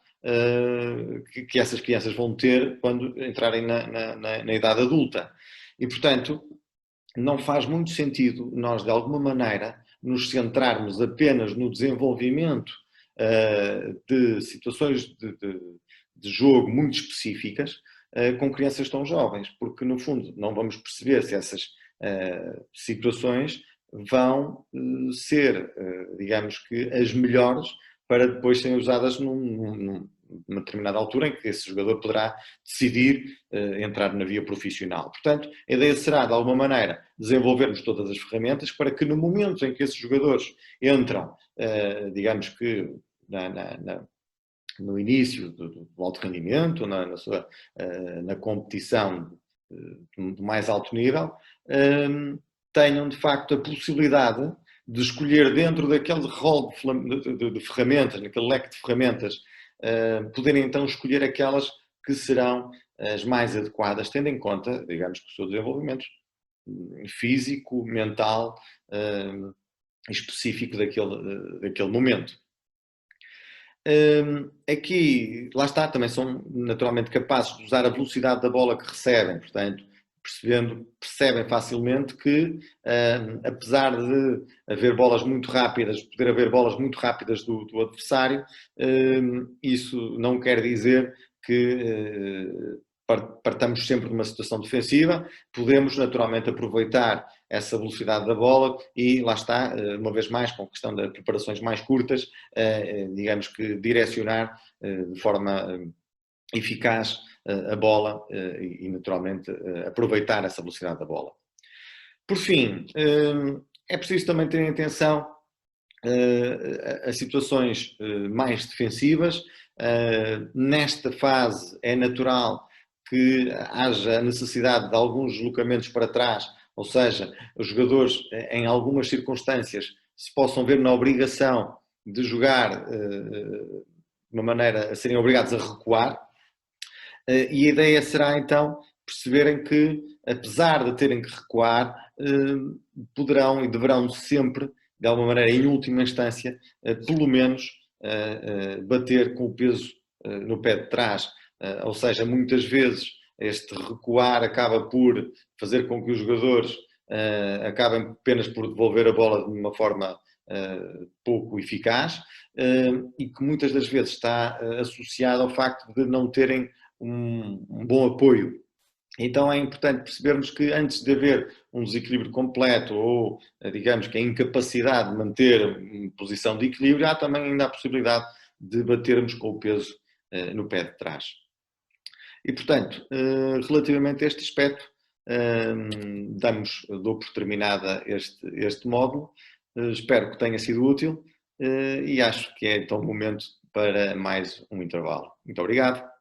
que essas crianças vão ter quando entrarem na idade adulta. E, portanto, não faz muito sentido nós, de alguma maneira, nos centrarmos apenas no desenvolvimento de situações de jogo muito específicas com crianças tão jovens, porque, no fundo, não vamos perceber se essas situações vão ser, digamos que, as melhores para depois serem usadas numa determinada altura em que esse jogador poderá decidir entrar na via profissional. Portanto, a ideia será, de alguma maneira, desenvolvermos todas as ferramentas para que no momento em que esses jogadores entram, digamos que no início do alto rendimento, na competição de mais alto nível, tenham de facto a possibilidade de escolher dentro daquele rol de ferramentas, naquele leque de ferramentas, poderem então escolher aquelas que serão as mais adequadas, tendo em conta, digamos, que o seu desenvolvimento físico, mental, específico daquele momento. Aqui, lá está, também são naturalmente capazes de usar a velocidade da bola que recebem, portanto, percebem facilmente que, apesar de haver bolas muito rápidas, poder haver bolas muito rápidas do adversário, isso não quer dizer que partamos sempre de uma situação defensiva, podemos naturalmente aproveitar essa velocidade da bola e lá está, uma vez mais, com a questão de preparações mais curtas, digamos que direcionar de forma eficaz a bola e naturalmente aproveitar essa velocidade da bola. Por fim, é preciso também ter atenção a situações mais defensivas. Nesta fase é natural que haja a necessidade de alguns deslocamentos para trás, ou seja, os jogadores em algumas circunstâncias se possam ver na obrigação de jogar de uma maneira a serem obrigados a recuar. E a ideia será então perceberem que, apesar de terem que recuar, poderão e deverão sempre, de alguma maneira, em última instância, pelo menos bater com o peso no pé de trás. Ou seja, muitas vezes este recuar acaba por fazer com que os jogadores acabem apenas por devolver a bola de uma forma pouco eficaz e que muitas das vezes está associado ao facto de não terem um bom apoio. Então é importante percebermos que antes de haver um desequilíbrio completo ou, digamos que a incapacidade de manter uma posição de equilíbrio, há também ainda a possibilidade de batermos com o peso no pé de trás. E, portanto, relativamente a este aspecto, dou por terminada este módulo. Espero que tenha sido útil e acho que é então o momento para mais um intervalo. Muito obrigado.